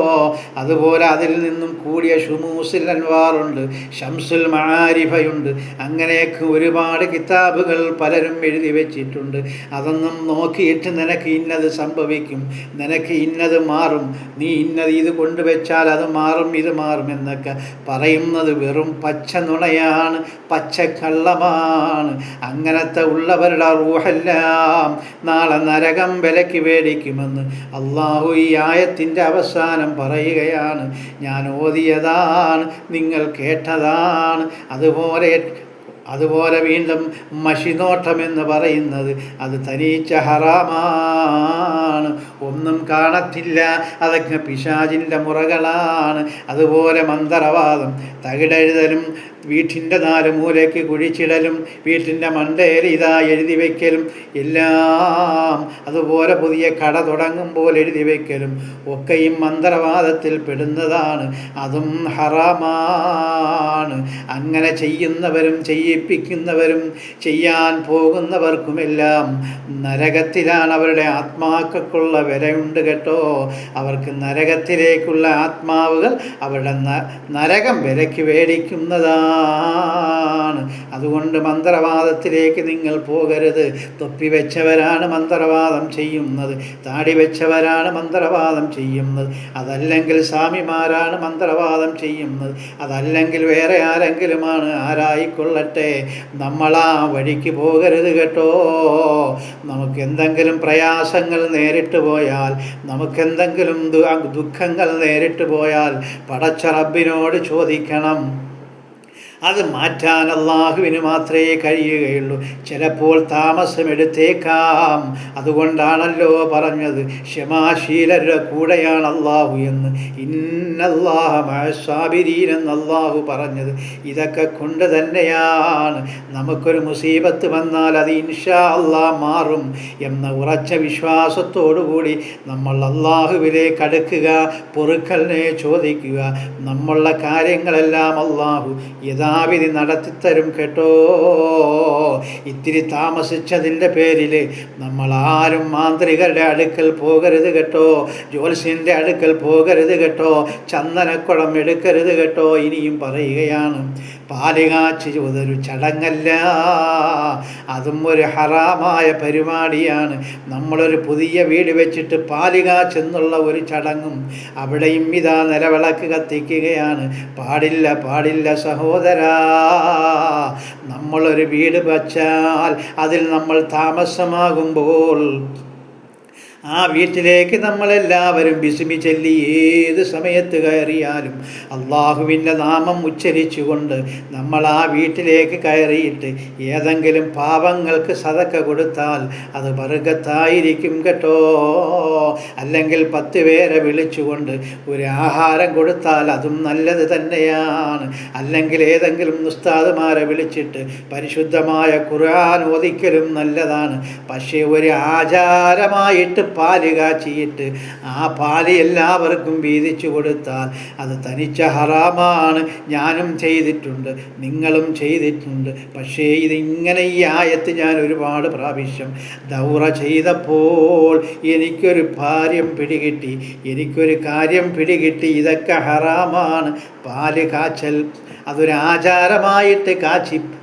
അതുപോലെ അതിൽ നിന്നും കൂടിയ ഷുമൂസുൽ അൻവാറുണ്ട്, ഷംസുൽ മആരിഫയുണ്ട്. അങ്ങനെയൊക്കെ ഒരുപാട് കിതാബുകൾ പലരും എഴുതി വെച്ചിട്ടുണ്ട്. അതൊന്നും നോക്കിയിട്ട് നിനക്ക് ഇന്നത് സംഭവിക്കും, നിനക്ക് ഇന്നത് മാറും, നീ ഇന്നത് ഇത് കൊണ്ടുവച്ചാൽ അത് മാറും, ഇത് മാറും എന്നൊക്കെ പറയുന്നത് വെറും പച്ച നുണയാണ്, പച്ചക്കള്ളമാണ്. അങ്ങനത്തെ ഉള്ളവരുടെ റൂഹെല്ലാം നാളെ നരകം വിലയ്ക്ക് മേടിക്കുമെന്ന് അള്ളാഹു ഈ ആയത്തിൻ്റെ അവസാനം പറയുകയാണ്. ഞാൻ ഓതിയതാണ്, നിങ്ങൾ കേട്ടതാണ്. അതുപോലെ വീണ്ടും മഷിനോട്ടം എന്ന് പറയുന്നത് അത് തനീച്ച ഹറാമാണ്, ഒന്നും കാണത്തില്ല. അതൊക്കെ പിശാചിൻ്റെ മുറകളാണ്. അതുപോലെ മന്ത്രവാദം, തകിടെഴുതലും, വീട്ടിൻ്റെ 4 മൂലയ്ക്ക് കുഴിച്ചിടലും, വീട്ടിൻ്റെ മണ്ടയിൽ ഇതാ എഴുതി വയ്ക്കലും എല്ലാം, അതുപോലെ പുതിയ കട തുടങ്ങുമ്പോൾ എഴുതി വയ്ക്കലും ഒക്കെയും മന്ത്രവാദത്തിൽ പെടുന്നതാണ്. അതും ഹറാമാണ്. അങ്ങനെ ചെയ്യുന്നവരും ചെയ്യിപ്പിക്കുന്നവരും ചെയ്യാൻ പോകുന്നവർക്കുമെല്ലാം നരകത്തിലാണ് അവരുടെ ആത്മാക്കൾക്കുള്ള വിലയുണ്ട് കേട്ടോ. അവർക്ക് നരകത്തിലേക്കുള്ള ആത്മാവുകൾ അവരുടെ നരകം വിലയ്ക്ക് മേടിക്കുന്നതാണ്. അതുകൊണ്ട് മന്ത്രവാദത്തിലേക്ക് നിങ്ങൾ പോകരുത്. തൊപ്പി വെച്ചവരാണ് മന്ത്രവാദം ചെയ്യുന്നത്, താടി വെച്ചവരാണ് മന്ത്രവാദം ചെയ്യുന്നത്, അതല്ലെങ്കിൽ സ്വാമിമാരാണ് മന്ത്രവാദം ചെയ്യുന്നത്, അതല്ലെങ്കിൽ വേറെ ആരെങ്കിലുമാണ്. ആരായിക്കൊള്ളട്ടെ, നമ്മളാ വഴിക്ക് പോകരുത് കേട്ടോ. നമുക്കെന്തെങ്കിലും പ്രയാസങ്ങൾ നേരിട്ട് പോയാൽ, നമുക്കെന്തെങ്കിലും ദുഃഖങ്ങൾ നേരിട്ട് പോയാൽ പടച്ച റബ്ബിനോട് ചോദിക്കണം. അത് മാറ്റാൻ അള്ളാഹുവിന് മാത്രമേ കഴിയുകയുള്ളൂ. ചിലപ്പോൾ താമസമെടുത്തേക്കാം. അതുകൊണ്ടാണല്ലോ പറഞ്ഞത് ക്ഷമാശീലരുടെ കൂടെയാണ് അള്ളാഹു എന്ന്. ഇന്നല്ലാഹ മഅസ്സാബിരീൻ എന്ന് അള്ളാഹു പറഞ്ഞത്. ഇതൊക്കെ കൊണ്ട് തന്നെയാണ് നമുക്കൊരു മുസീബത്ത് വന്നാൽ അത് ഇൻഷാ അള്ളാഹ് മാറും എന്ന ഉറച്ച വിശ്വാസത്തോടുകൂടി നമ്മൾ അള്ളാഹുവിലേക്ക് അടുക്കുക, പൊറുക്കലിനെ ചോദിക്കുക. നമ്മളുടെ കാര്യങ്ങളെല്ലാം അള്ളാഹു യഥാവിധി നടത്തിത്തരും കേട്ടോ. ഇത്തിരി താമസിച്ചതിൻ്റെ പേരിൽ നമ്മളാരും മാന്ത്രികരുടെ അടുക്കൽ പോകരുത് കേട്ടോ, ജ്യോത്സ്യൻ്റെ അടുക്കൽ പോകരുത് കേട്ടോ, ചന്ദനക്കുളം എടുക്കരുത് കേട്ടോ. ഇനിയും പറയുകയാണ്, പാല് കാച്ചി ഒരു ചടങ്ങല്ല, അതും ഒരു ഹറാമായ പരിപാടിയാണ്. നമ്മളൊരു പുതിയ വീട് വെച്ചിട്ട് പാല് കാച്ചെന്നുള്ള ഒരു ചടങ്ങും അവിടെയും ഇതാ നിലവിളക്ക് കത്തിക്കുകയാണ്. പാടില്ല, പാടില്ല സഹോദരാ. നമ്മളൊരു വീട് വച്ചാൽ അതിൽ നമ്മൾ താമസമാകുമ്പോൾ ആ വീട്ടിലേക്ക് നമ്മളെല്ലാവരും ബിസ്മി ചൊല്ലി ഏത് സമയത്ത് കയറിയാലും അള്ളാഹുവിൻ്റെ നാമം ഉച്ചരിച്ചുകൊണ്ട് നമ്മൾ ആ വീട്ടിലേക്ക് കയറിയിട്ട് ഏതെങ്കിലും പാവങ്ങൾക്ക് സദക്ക കൊടുത്താൽ അത് ബർക്കത്തായിരിക്കും കേട്ടോ. അല്ലെങ്കിൽ 10 പേരെ വിളിച്ചുകൊണ്ട് ഒരു ആഹാരം കൊടുത്താൽ അതും നല്ലത് തന്നെയാണ്. അല്ലെങ്കിൽ ഏതെങ്കിലും ഉസ്താദുമാരെ വിളിച്ചിട്ട് പരിശുദ്ധമായ ഖുർആൻ ഓതിക്കലും നല്ലതാണ്. പക്ഷേ ഒരു ആചാരമായിട്ട് പാല് കാച്ചിയിട്ട് ആ പാല് എല്ലാവർക്കും വീതിച്ചു കൊടുത്താൽ അത് തനിച്ച ഹറാമാണ്. ഞാനും ചെയ്തിട്ടുണ്ട്, നിങ്ങളും ചെയ്തിട്ടുണ്ട്. പക്ഷേ ഇതിങ്ങനെ ഈ ആയത്ത് ഞാൻ ഒരുപാട് പ്രാവശ്യം ദൗറ ചെയ്തപ്പോൾ എനിക്കൊരു കാര്യം പിടികിട്ടി. ഇതൊക്കെ ഹറാമാണ്. പാല് കാച്ചൽ അതൊരു ആചാരമായിട്ട്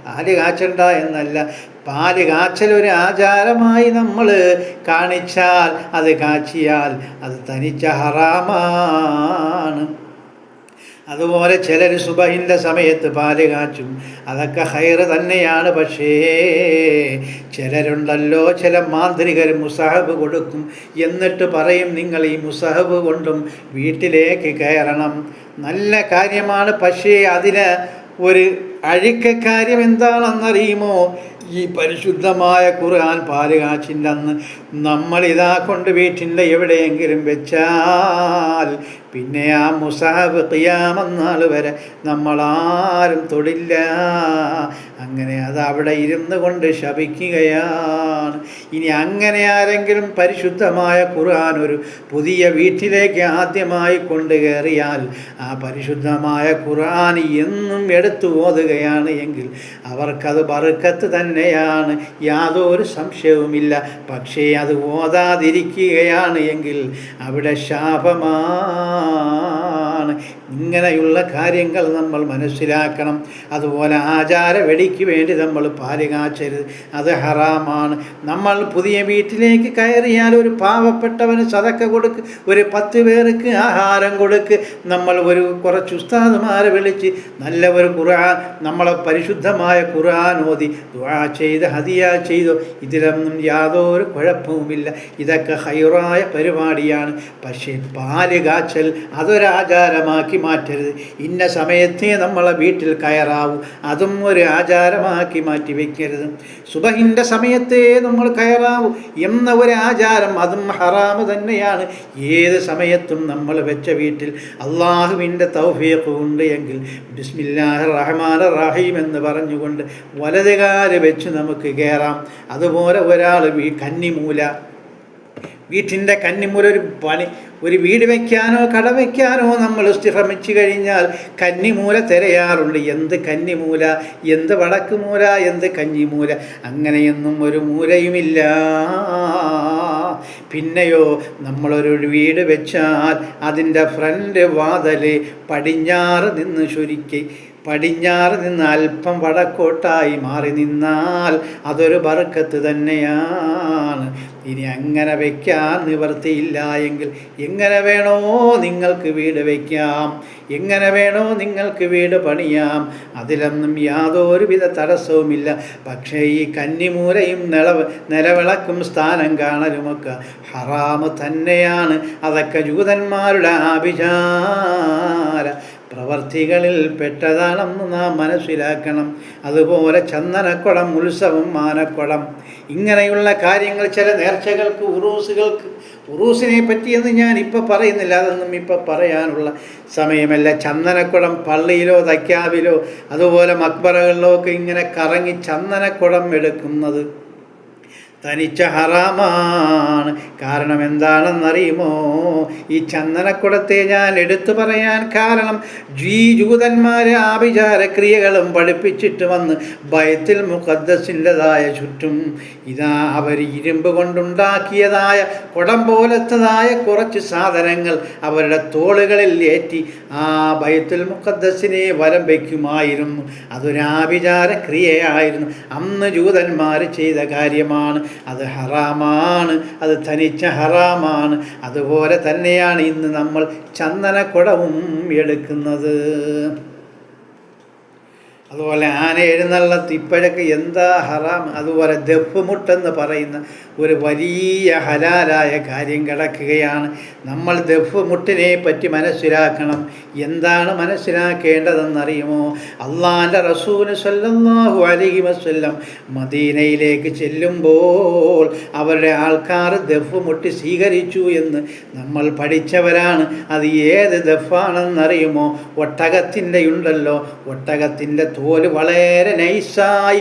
പാല് കാച്ചണ്ട എന്നല്ല, പാല് കാച്ചൽ ഒരു ആചാരമായി നമ്മൾ കാണിച്ചാൽ, അത് കാച്ചിയാൽ അത് തനിച്ച ഹറാമാണ്. അതുപോലെ ചിലർ സുബഹിൻ്റെ സമയത്ത് പാല് കാച്ചും, അതൊക്കെ ഹൈറ് തന്നെയാണ്. പക്ഷേ ചിലരുണ്ടല്ലോ, ചില മാന്ത്രികർ മുസഹബ് കൊടുക്കും, എന്നിട്ട് പറയും നിങ്ങൾ ഈ മുസഹബ് കൊണ്ടും വീട്ടിലേക്ക് കയറണം. നല്ല കാര്യമാണ്. പക്ഷേ അതിന് ഒരു അഴുക്കക്കാര്യം എന്താണെന്നറിയുമോ? ഈ പരിശുദ്ധമായ ഖുർആൻ പാല് കാച്ചിൻ്റെ അന്ന് നമ്മളിതാ കൊണ്ട് വീട്ടിൻ്റെ എവിടെയെങ്കിലും വെച്ചാൽ പിന്നെ ആ മുസാഹബ് ഖിയാമത്ത് വരെ നമ്മളാരും തൊടില്ല. അങ്ങനെ അത് അവിടെ ഇരുന്ന് കൊണ്ട് ശപിക്കുകയാണ്. ഇനി അങ്ങനെ ആരെങ്കിലും പരിശുദ്ധമായ ഖുർആൻ ഒരു പുതിയ വീട്ടിലേക്ക് ആദ്യമായി കൊണ്ട് കയറിയാൽ ആ പരിശുദ്ധമായ ഖുർആൻ എന്നും എടുത്തു ഓതുകയാണ് എങ്കിൽ അവർക്കത് ബർക്കത്ത് തന്നെയാണ്, യാതൊരു സംശയവുമില്ല. പക്ഷേ അത് ഓതാതിരിക്കുകയാണ് എങ്കിൽ അവിടെ ശാപമാണ്. ഇങ്ങനെയുള്ള കാര്യങ്ങൾ നമ്മൾ മനസ്സിലാക്കണം. അതുപോലെ ആചാര വെടിക്ക് വേണ്ടി നമ്മൾ പാല് കാച്ചരുത്, അത് ഹറാമാണ്. നമ്മൾ പുതിയ വീട്ടിലേക്ക് കയറിയാൽ ഒരു പാവപ്പെട്ടവന് സദക്ക കൊടുക്ക്, ഒരു 10 പേർക്ക് ആഹാരം കൊടുക്ക്. നമ്മൾ കുറച്ച് ഉസ്താദുമാരെ വിളിച്ച് നല്ല ഒരു ഖുർആൻ, നമ്മളെ പരിശുദ്ധമായ ഖുർആൻ ഓതി ദുആ ചെയ്ത് ഹദിയ ചെയ്തോ, ഇതിലൊന്നും യാതൊരു കുഴപ്പവുമില്ല. ഇതൊക്കെ ഹൈറായ പരിപാടിയാണ്. പക്ഷേ പാല് കാച്ചൽ അതൊരാചാരമാക്കി മാറ്റരുത്. ഇന്ന സമയത്തേ നമ്മളെ വീട്ടിൽ കയറാവൂ, അതും ഒരു ആചാരമാക്കി മാറ്റി വയ്ക്കരുത്. സുബഹിൻ്റെ സമയത്തേ നമ്മൾ കയറാവൂ എന്ന ഒരു ആചാരം, അതും ഹറാമ് തന്നെയാണ്. ഏത് സമയത്തും നമ്മൾ വെച്ച വീട്ടിൽ അള്ളാഹുവിൻ്റെ തൗഫീഖ് ഉണ്ട് എങ്കിൽ ബിസ്മില്ലാഹിർ റഹ്മാനിർ റഹീം എന്ന് പറഞ്ഞുകൊണ്ട് വലതുകാല് വെച്ച് നമുക്ക് കയറാം. അതുപോലെ ഒരാൾ വീട്ടിൻ്റെ കന്നിമൂല ഒരു വീട് വയ്ക്കാനോ കട വയ്ക്കാനോ നമ്മൾ ശ്രമിച്ചു കഴിഞ്ഞാൽ കന്നിമൂല തിരയാറുണ്ട്. എന്ത് കന്നിമൂല, എന്ത് വടക്ക് മൂല, എന്ത് കന്നിമൂല, അങ്ങനെയൊന്നും ഒരു മൂലയുമില്ല. പിന്നെയോ നമ്മളൊരു വീട് വെച്ചാൽ അതിൻ്റെ ഫ്രണ്ട് വാതിൽ പടിഞ്ഞാറ് നിന്ന് പടിഞ്ഞാറ് നിന്ന് അല്പം വടക്കോട്ടായി മാറി നിന്നാൽ അതൊരു ബർക്കത്ത് തന്നെയാണ്. ഇനി അങ്ങനെ വയ്ക്കാൻ നിവർത്തിയില്ല എങ്കിൽ എങ്ങനെ വേണോ നിങ്ങൾക്ക് വീട് വയ്ക്കാം, എങ്ങനെ വേണോ നിങ്ങൾക്ക് വീട് പണിയാം, അതിലൊന്നും യാതൊരുവിധ തടസ്സവുമില്ല. പക്ഷേ ഈ കന്നിമൂലയും നിലവിളക്കും സ്ഥാനം കാണലുമൊക്കെ ഹറാമ് തന്നെയാണ്. അതൊക്കെ ജൂതന്മാരുടെ ആഭിചാര പ്രവർത്തികളിൽ പെട്ടതാണെന്ന് നാം മനസ്സിലാക്കണം. അതുപോലെ ചന്ദനക്കുടം, ഉത്സവം, മാനക്കുടം, ഇങ്ങനെയുള്ള കാര്യങ്ങൾ, ചില നേർച്ചകൾക്ക്, ഉറൂസിനെ പറ്റിയെന്ന് ഞാൻ ഇപ്പോൾ പറയുന്നില്ല, അതൊന്നും ഇപ്പോൾ പറയാനുള്ള സമയമല്ല. ചന്ദനക്കുടം പള്ളിയിലോ തയ്ക്കാവിലോ അതുപോലെ മക്ബറകളിലോ ഒക്കെ ഇങ്ങനെ കറങ്ങി ചന്ദനക്കുടം എടുക്കുന്നത് തനിച്ച ഹറാമാണ്. കാരണം എന്താണെന്നറിയുമോ? ഈ ചന്ദനക്കുടത്തെ ഞാൻ എടുത്തു പറയാൻ കാരണം, ജൂതന്മാരെ ആഭിചാരക്രിയകളും പഠിപ്പിച്ചിട്ട് വന്ന് ബൈത്തുൽ മുഖദ്ദസിൻ്റെതായ ചുറ്റും ഇതാ അവർ ഇരുമ്പ് കൊണ്ടുണ്ടാക്കിയതായ കുടം പോലത്തതായ കുറച്ച് സാധനങ്ങൾ അവരുടെ തോളുകളിൽ ഏറ്റി ആ ബൈത്തുൽ മുഖദ്ദസിനെ വലം വയ്ക്കുമായിരുന്നു. അതൊരാഭിചാരക്രിയയായിരുന്നു. അന്ന് ജൂതന്മാർ ചെയ്ത കാര്യമാണ്. അത് ഹറാമാണ്, അത് തനിച്ച ഹറാമാണ്. അതുപോലെ തന്നെയാണ് ഇന്ന് നമ്മൾ ചന്ദനക്കുടവും എടുക്കുന്നത്. അതുപോലെ ആന എഴുന്നള്ളത്ത് ഇപ്പോഴൊക്കെ എന്താ ഹറാം. അതുപോലെ ദഫ് മുട്ടെന്ന് പറയുന്ന ഒരു വലിയ ഹലാലായ കാര്യം കിടക്കുകയാണ്. നമ്മൾ ദഫ് മുട്ടിനെ പറ്റി മനസ്സിലാക്കണം. എന്താണ് മനസ്സിലാക്കേണ്ടതെന്നറിയുമോ? അള്ളാൻ്റെ റസൂൽ സ്വല്ലല്ലാഹു അലൈഹി വസല്ലം മദീനയിലേക്ക് ചെല്ലുമ്പോൾ അവരുടെ ആൾക്കാർ ദഫ് മുട്ടി സ്വീകരിച്ചു എന്ന് നമ്മൾ പഠിച്ചവരാണ്. അത് ഏത് ദഫാണെന്നറിയുമോ? ഒട്ടകത്തിൻ്റെ ഉണ്ടല്ലോ, ഒട്ടകത്തിൻ്റെ തോല് വളരെ നൈസായി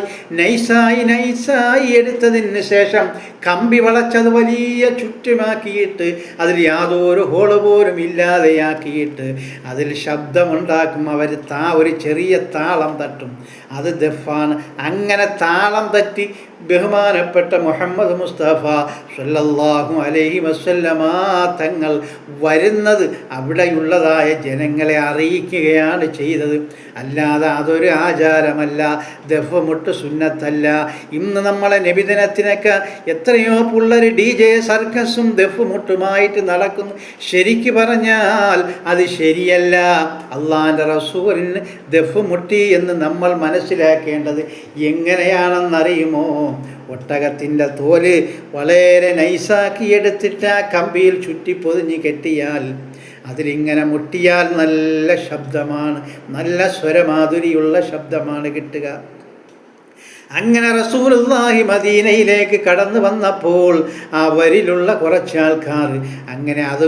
എടുത്തതിന് ശേഷം കമ്പി വളച്ചത് വലിയ ചുറ്റുമാക്കിയിട്ട് അതിൽ യാതൊരു ഹോള് പോലും ഇല്ലാതെയാക്കിയിട്ട് അതിൽ ശബ്ദമുണ്ടാക്കും. അവർ ഒരു ചെറിയ താളം തട്ടും. അത് ദഫാണ്. അങ്ങനെ താളം തട്ടി ബഹുമാനപ്പെട്ട മുഹമ്മദ് മുസ്തഫ സ്വല്ലല്ലാഹു അലൈഹി വസല്ലമ തങ്ങൾ വരുന്നത് അവിടെയുള്ളതായ ജനങ്ങളെ അറിയിക്കുകയാണ് ചെയ്തത്. അല്ലാതെ അതൊരു ആചാരമല്ല, ദഫ് മുട്ട് സുന്നത്തല്ല. ഇന്ന് നമ്മളെ നബിദിനത്തിനൊക്കെ എത്രയോ പിള്ളേർ DJ സർക്കസും ദഫ് മുട്ടുമായിട്ട് നടക്കുന്നു. ശരിക്ക് പറഞ്ഞാൽ അത് ശരിയല്ല. അള്ളാൻ്റെ റസൂലിന് ദഫ് മുട്ടി എന്ന് നമ്മൾ മനസ്സിലാക്കേണ്ടത് എങ്ങനെയാണെന്നറിയുമോ? ഒട്ടകത്തിൻ്റെ തോല് വളരെ നൈസാക്കി എടുത്തിട്ട് ആ കമ്പിയിൽ ചുറ്റി പൊതിഞ്ഞ് കെട്ടിയാൽ അതിലിങ്ങനെ മുട്ടിയാൽ നല്ല ശബ്ദമാണ്, നല്ല സ്വരമാധുരിയുള്ള ശബ്ദമാണ് കിട്ടുക. അങ്ങനെ റസൂലുള്ളാഹി മദീനയിലേക്ക് കടന്നു വന്നപ്പോൾ അവരിലുള്ള കുറച്ച് ആൾക്കാർ അങ്ങനെ അത്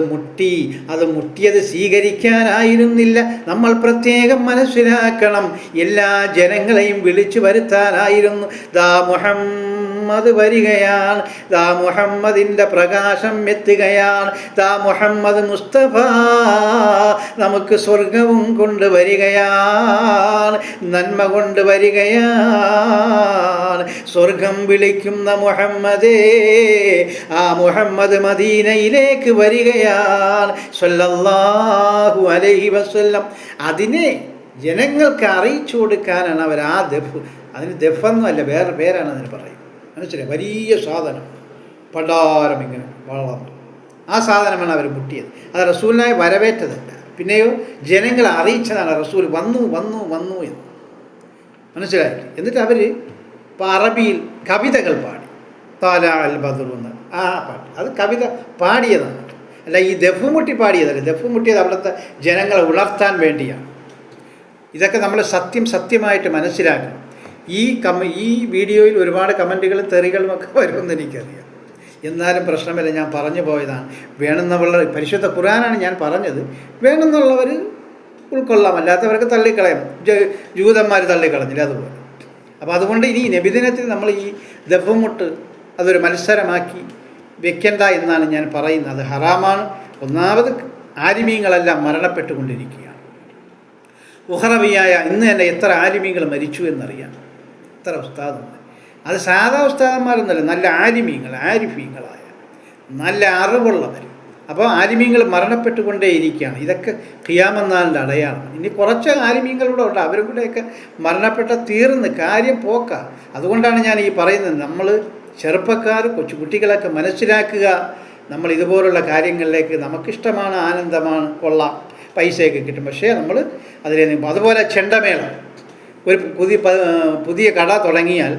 മുട്ടിയത് സ്വീകരിക്കാനായിരുന്നില്ല. നമ്മൾ പ്രത്യേകം മനസ്സിലാക്കണം, എല്ലാ ജനങ്ങളെയും വിളിച്ചു വരുത്താനായിരുന്നു. ദാ മുഹമ്മദ് വരികയാണ്, ദാ മുഹമ്മദിൻ്റെ പ്രകാശം എത്തുകയാണ്, ദാ മുഹമ്മദ് മുസ്തഫ നമുക്ക് സ്വർഗവും കൊണ്ടുവരികയാണ്, നന്മ കൊണ്ടുവരികയാണ്, സ്വർഗം വിളിക്കുന്ന മുഹമ്മദേ. ആ മുഹമ്മദ് മദീനയിലേക്ക് വരികയാണ് സ്വല്ലല്ലാഹു അലൈഹി വസല്ലം. അതിനെ ജനങ്ങൾക്ക് അറിയിച്ചു കൊടുക്കാനാണ് അവർ ആ ദഫ്. അതിന് ദഫൊന്നുമല്ല, വേറെ പേരാണ് അതിന് പറയുന്നത്. മനസ്സിലായി? വലിയ സാധനം, പണ്ടാരം ഇങ്ങനെ വളർന്നു, ആ സാധനമാണ് അവർ മുട്ടിയത്. അത് റസൂലിനായി വരവേറ്റതല്ല, പിന്നെയോ ജനങ്ങളെ അറിയിച്ചതാണ്. റസൂൽ വന്നു എന്ന് മനസ്സിലായി. എന്നിട്ട് അവർ അറബിയിൽ കവിതകൾ പാടി, താല അൽ ബദറു എന്ന് ആ പാട്ട്. അത് കവിത പാടിയതാണ്, അല്ല ഈ ദഫ് മുട്ടി പാടിയതല്ല. ദഫ് മുട്ടിയത് അവിടുത്തെ ജനങ്ങളെ ഉണർത്താൻ വേണ്ടിയാണ്. ഇതൊക്കെ നമ്മൾ സത്യമായിട്ട് മനസ്സിലാക്കണം. ഈ വീഡിയോയിൽ ഒരുപാട് കമൻറ്റുകളും തെറികളും ഒക്കെ വരുമെന്ന് എനിക്കറിയാം. എന്നാലും പ്രശ്നമില്ല, ഞാൻ പറഞ്ഞു പോയതാണ്. വേണമെന്നുള്ള പരിശുദ്ധ ഖുർആനാണ് ഞാൻ പറഞ്ഞത്. വേണമെന്നുള്ളവർ ഉൾക്കൊള്ളാം, അല്ലാത്തവർക്ക് തള്ളിക്കളയാം. ജൂതന്മാർ തള്ളിക്കളഞ്ഞില്ല അതുപോലെ. അപ്പോൾ അതുകൊണ്ട് ഇനി നബിദിനത്തിൽ നമ്മൾ ഈ ദഫുമുട്ട് അതൊരു മത്സരമാക്കി വെക്കണ്ട എന്നാണ് ഞാൻ പറയുന്നത്. അത് ഹറാമാണ്. ഒന്നാമത് ആലിമീങ്ങളെല്ലാം മരണപ്പെട്ടുകൊണ്ടിരിക്കുകയാണ്. ഉഹറവിയായ ഇന്ന് തന്നെ എത്ര ആലിമീങ്ങൾ മരിച്ചു എന്നറിയാം, എത്ര ഉസ്താദന്മാർ. അത് സാധാ ഉസ്താദന്മാരൊന്നുമല്ല, നല്ല ആലിമീങ്ങൾ, ആരിഫീങ്ങളായ നല്ല അറിവുള്ളവർ. അപ്പോൾ ആലിമീങ്ങൾ മരണപ്പെട്ടുകൊണ്ടേയിരിക്കുകയാണ്. ഇതൊക്കെ ഖിയാമത്ത് അടയാളം. ഇനി കുറച്ച് ആലിമീങ്ങളിലൂടെ ഉണ്ട്, അവരും കൂടെയൊക്കെ മരണപ്പെട്ട തീർന്ന് കാര്യം പോക്ക. അതുകൊണ്ടാണ് ഞാൻ ഈ പറയുന്നത്, നമ്മൾ ചെറുപ്പക്കാർ കുട്ടികളൊക്കെ മനസ്സിലാക്കുക. നമ്മൾ ഇതുപോലുള്ള കാര്യങ്ങളിലേക്ക് നമുക്കിഷ്ടമാണ്, ആനന്ദമാണ്, കൊള്ളാം, പൈസയൊക്കെ കിട്ടും, പക്ഷേ നമ്മൾ അതിലേ അതുപോലെ ചെണ്ടമേളം. ഒരു പുതിയ കട തുടങ്ങിയാൽ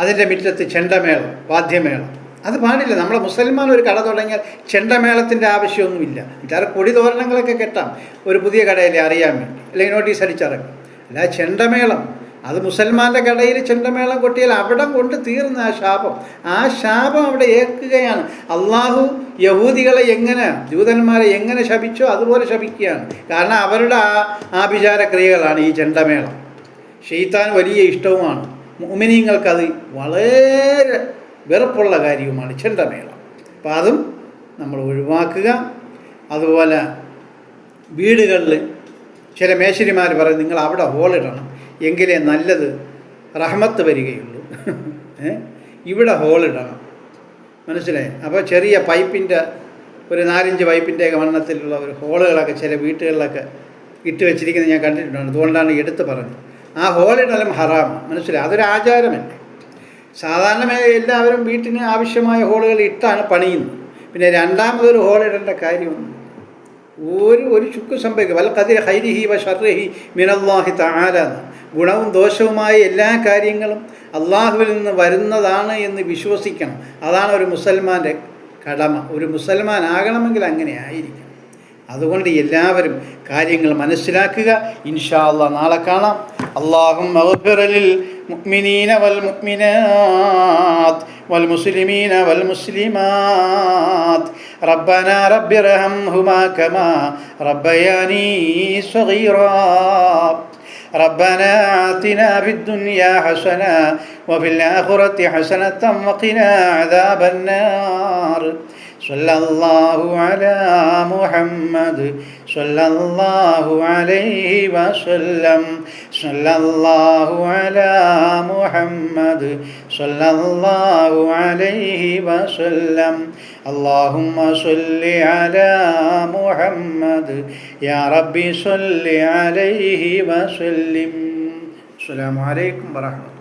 അതിൻ്റെ മുറ്റത്ത് ചെണ്ടമേളം, വാദ്യമേളം, അത് പാടില്ല. നമ്മളെ മുസൽമാൻ ഒരു കട തുടങ്ങിയാൽ ചെണ്ടമേളത്തിൻ്റെ ആവശ്യമൊന്നുമില്ല. ഇതാറ് കൊടി തോരണങ്ങളൊക്കെ കെട്ടാം ഒരു പുതിയ കടയിൽ അറിയാൻ വേണ്ടി, അല്ലെങ്കിൽ നോട്ടീസ് അടിച്ചിറങ്ങും. അല്ല, ചെണ്ടമേളം അത് മുസൽമാൻ്റെ കടയിൽ ചെണ്ടമേളം കൊട്ടിയാൽ അവിടെ കൊണ്ട് തീർന്ന ആ ശാപം അവിടെ ഏൽക്കുകയാണ്. അള്ളാഹു യഹൂദികളെ എങ്ങനെ, ജൂതന്മാരെ എങ്ങനെ ശപിച്ചോ അതുപോലെ ശപിക്കുകയാണ്. കാരണം അവരുടെ ആഭിചാര ക്രിയകളാണ് ഈ ചെണ്ടമേളം. ശൈത്താൻ വലിയ ഇഷ്ടവുമാണ്, മുഅ്മിനീങ്ങൾക്കത് വളരെ വെറുപ്പുള്ള കാര്യവുമാണ് ചെണ്ടമേളം. അപ്പം അതും നമ്മൾ ഒഴിവാക്കുക. അതുപോലെ വീടുകളിൽ ചില മേശരിമാർ പറയും, നിങ്ങൾ അവിടെ ഹോളിടണം, എങ്കിലേ നല്ലത് റഹ്മത്ത് വരികയുള്ളൂ. ഇവിടെ ഹോളിടണം, മനസ്സിലായി? അപ്പോൾ ചെറിയ പൈപ്പിൻ്റെ ഒരു 4-5 പൈപ്പിൻ്റെയൊക്കെ വണ്ണത്തിലുള്ള ഒരു ഹോളുകളൊക്കെ ചില വീട്ടുകളിലൊക്കെ ഇട്ട് വെച്ചിരിക്കുന്നത് ഞാൻ കണ്ടിട്ടുണ്ട്. അതുകൊണ്ടാണ് എടുത്ത് പറഞ്ഞത്. ആ ഹോളിടലും ഹറാമാണ്, മനസ്സിലായി? അതൊരു ആചാരമല്ലേ. സാധാരണ എല്ലാവരും വീട്ടിന് ആവശ്യമായ ഹോളുകൾ ഇട്ടാണ് പണിയുന്നത്. പിന്നെ രണ്ടാമതൊരു ഹോളിടേണ്ട കാര്യമൊന്നും ഒരു ചുക്ക് സംഭവിക്കുക. വൽ ഖദരി ഖൈരിഹി വ ശർരിഹി മിനല്ലാഹി തആല. ഗുണവും ദോഷവുമായ എല്ലാ കാര്യങ്ങളും അള്ളാഹുവിൽ നിന്ന് വരുന്നതാണ് എന്ന് വിശ്വസിക്കണം. അതാണ് ഒരു മുസൽമാൻ്റെ കടമ. ഒരു മുസൽമാൻ ആകണമെങ്കിൽ അങ്ങനെ ആയിരിക്കണം. അതുകൊണ്ട് എല്ലാവരും കാര്യങ്ങൾ മനസ്സിലാക്കുക. ഇൻഷാ അല്ലാഹ് നാളെ കാണാം. അല്ലാഹുമ്മ ഗ്ഫിർ ലിൽ മുഅ്മിനീന വൽ മുഅ്മിനാത്ത് വൽ മുസ്ലിമീന വൽ മുസ്ലിമാത്ത് റബ്ബനാ റബ്ബിർഹംഹുമാ കമാ റബ്ബയാനീ സ്വഗീറാ ربنا آتنا في الدنيا حسنة وفي الآخرة حسنة وقنا عذاب النار صلى الله على محمد صلى الله عليه وسلم صلى الله على محمد صلى الله عليه وسلم اللهم صل على محمد يا ربي صل عليه وسلم. السلام عليكم ورحمة الله.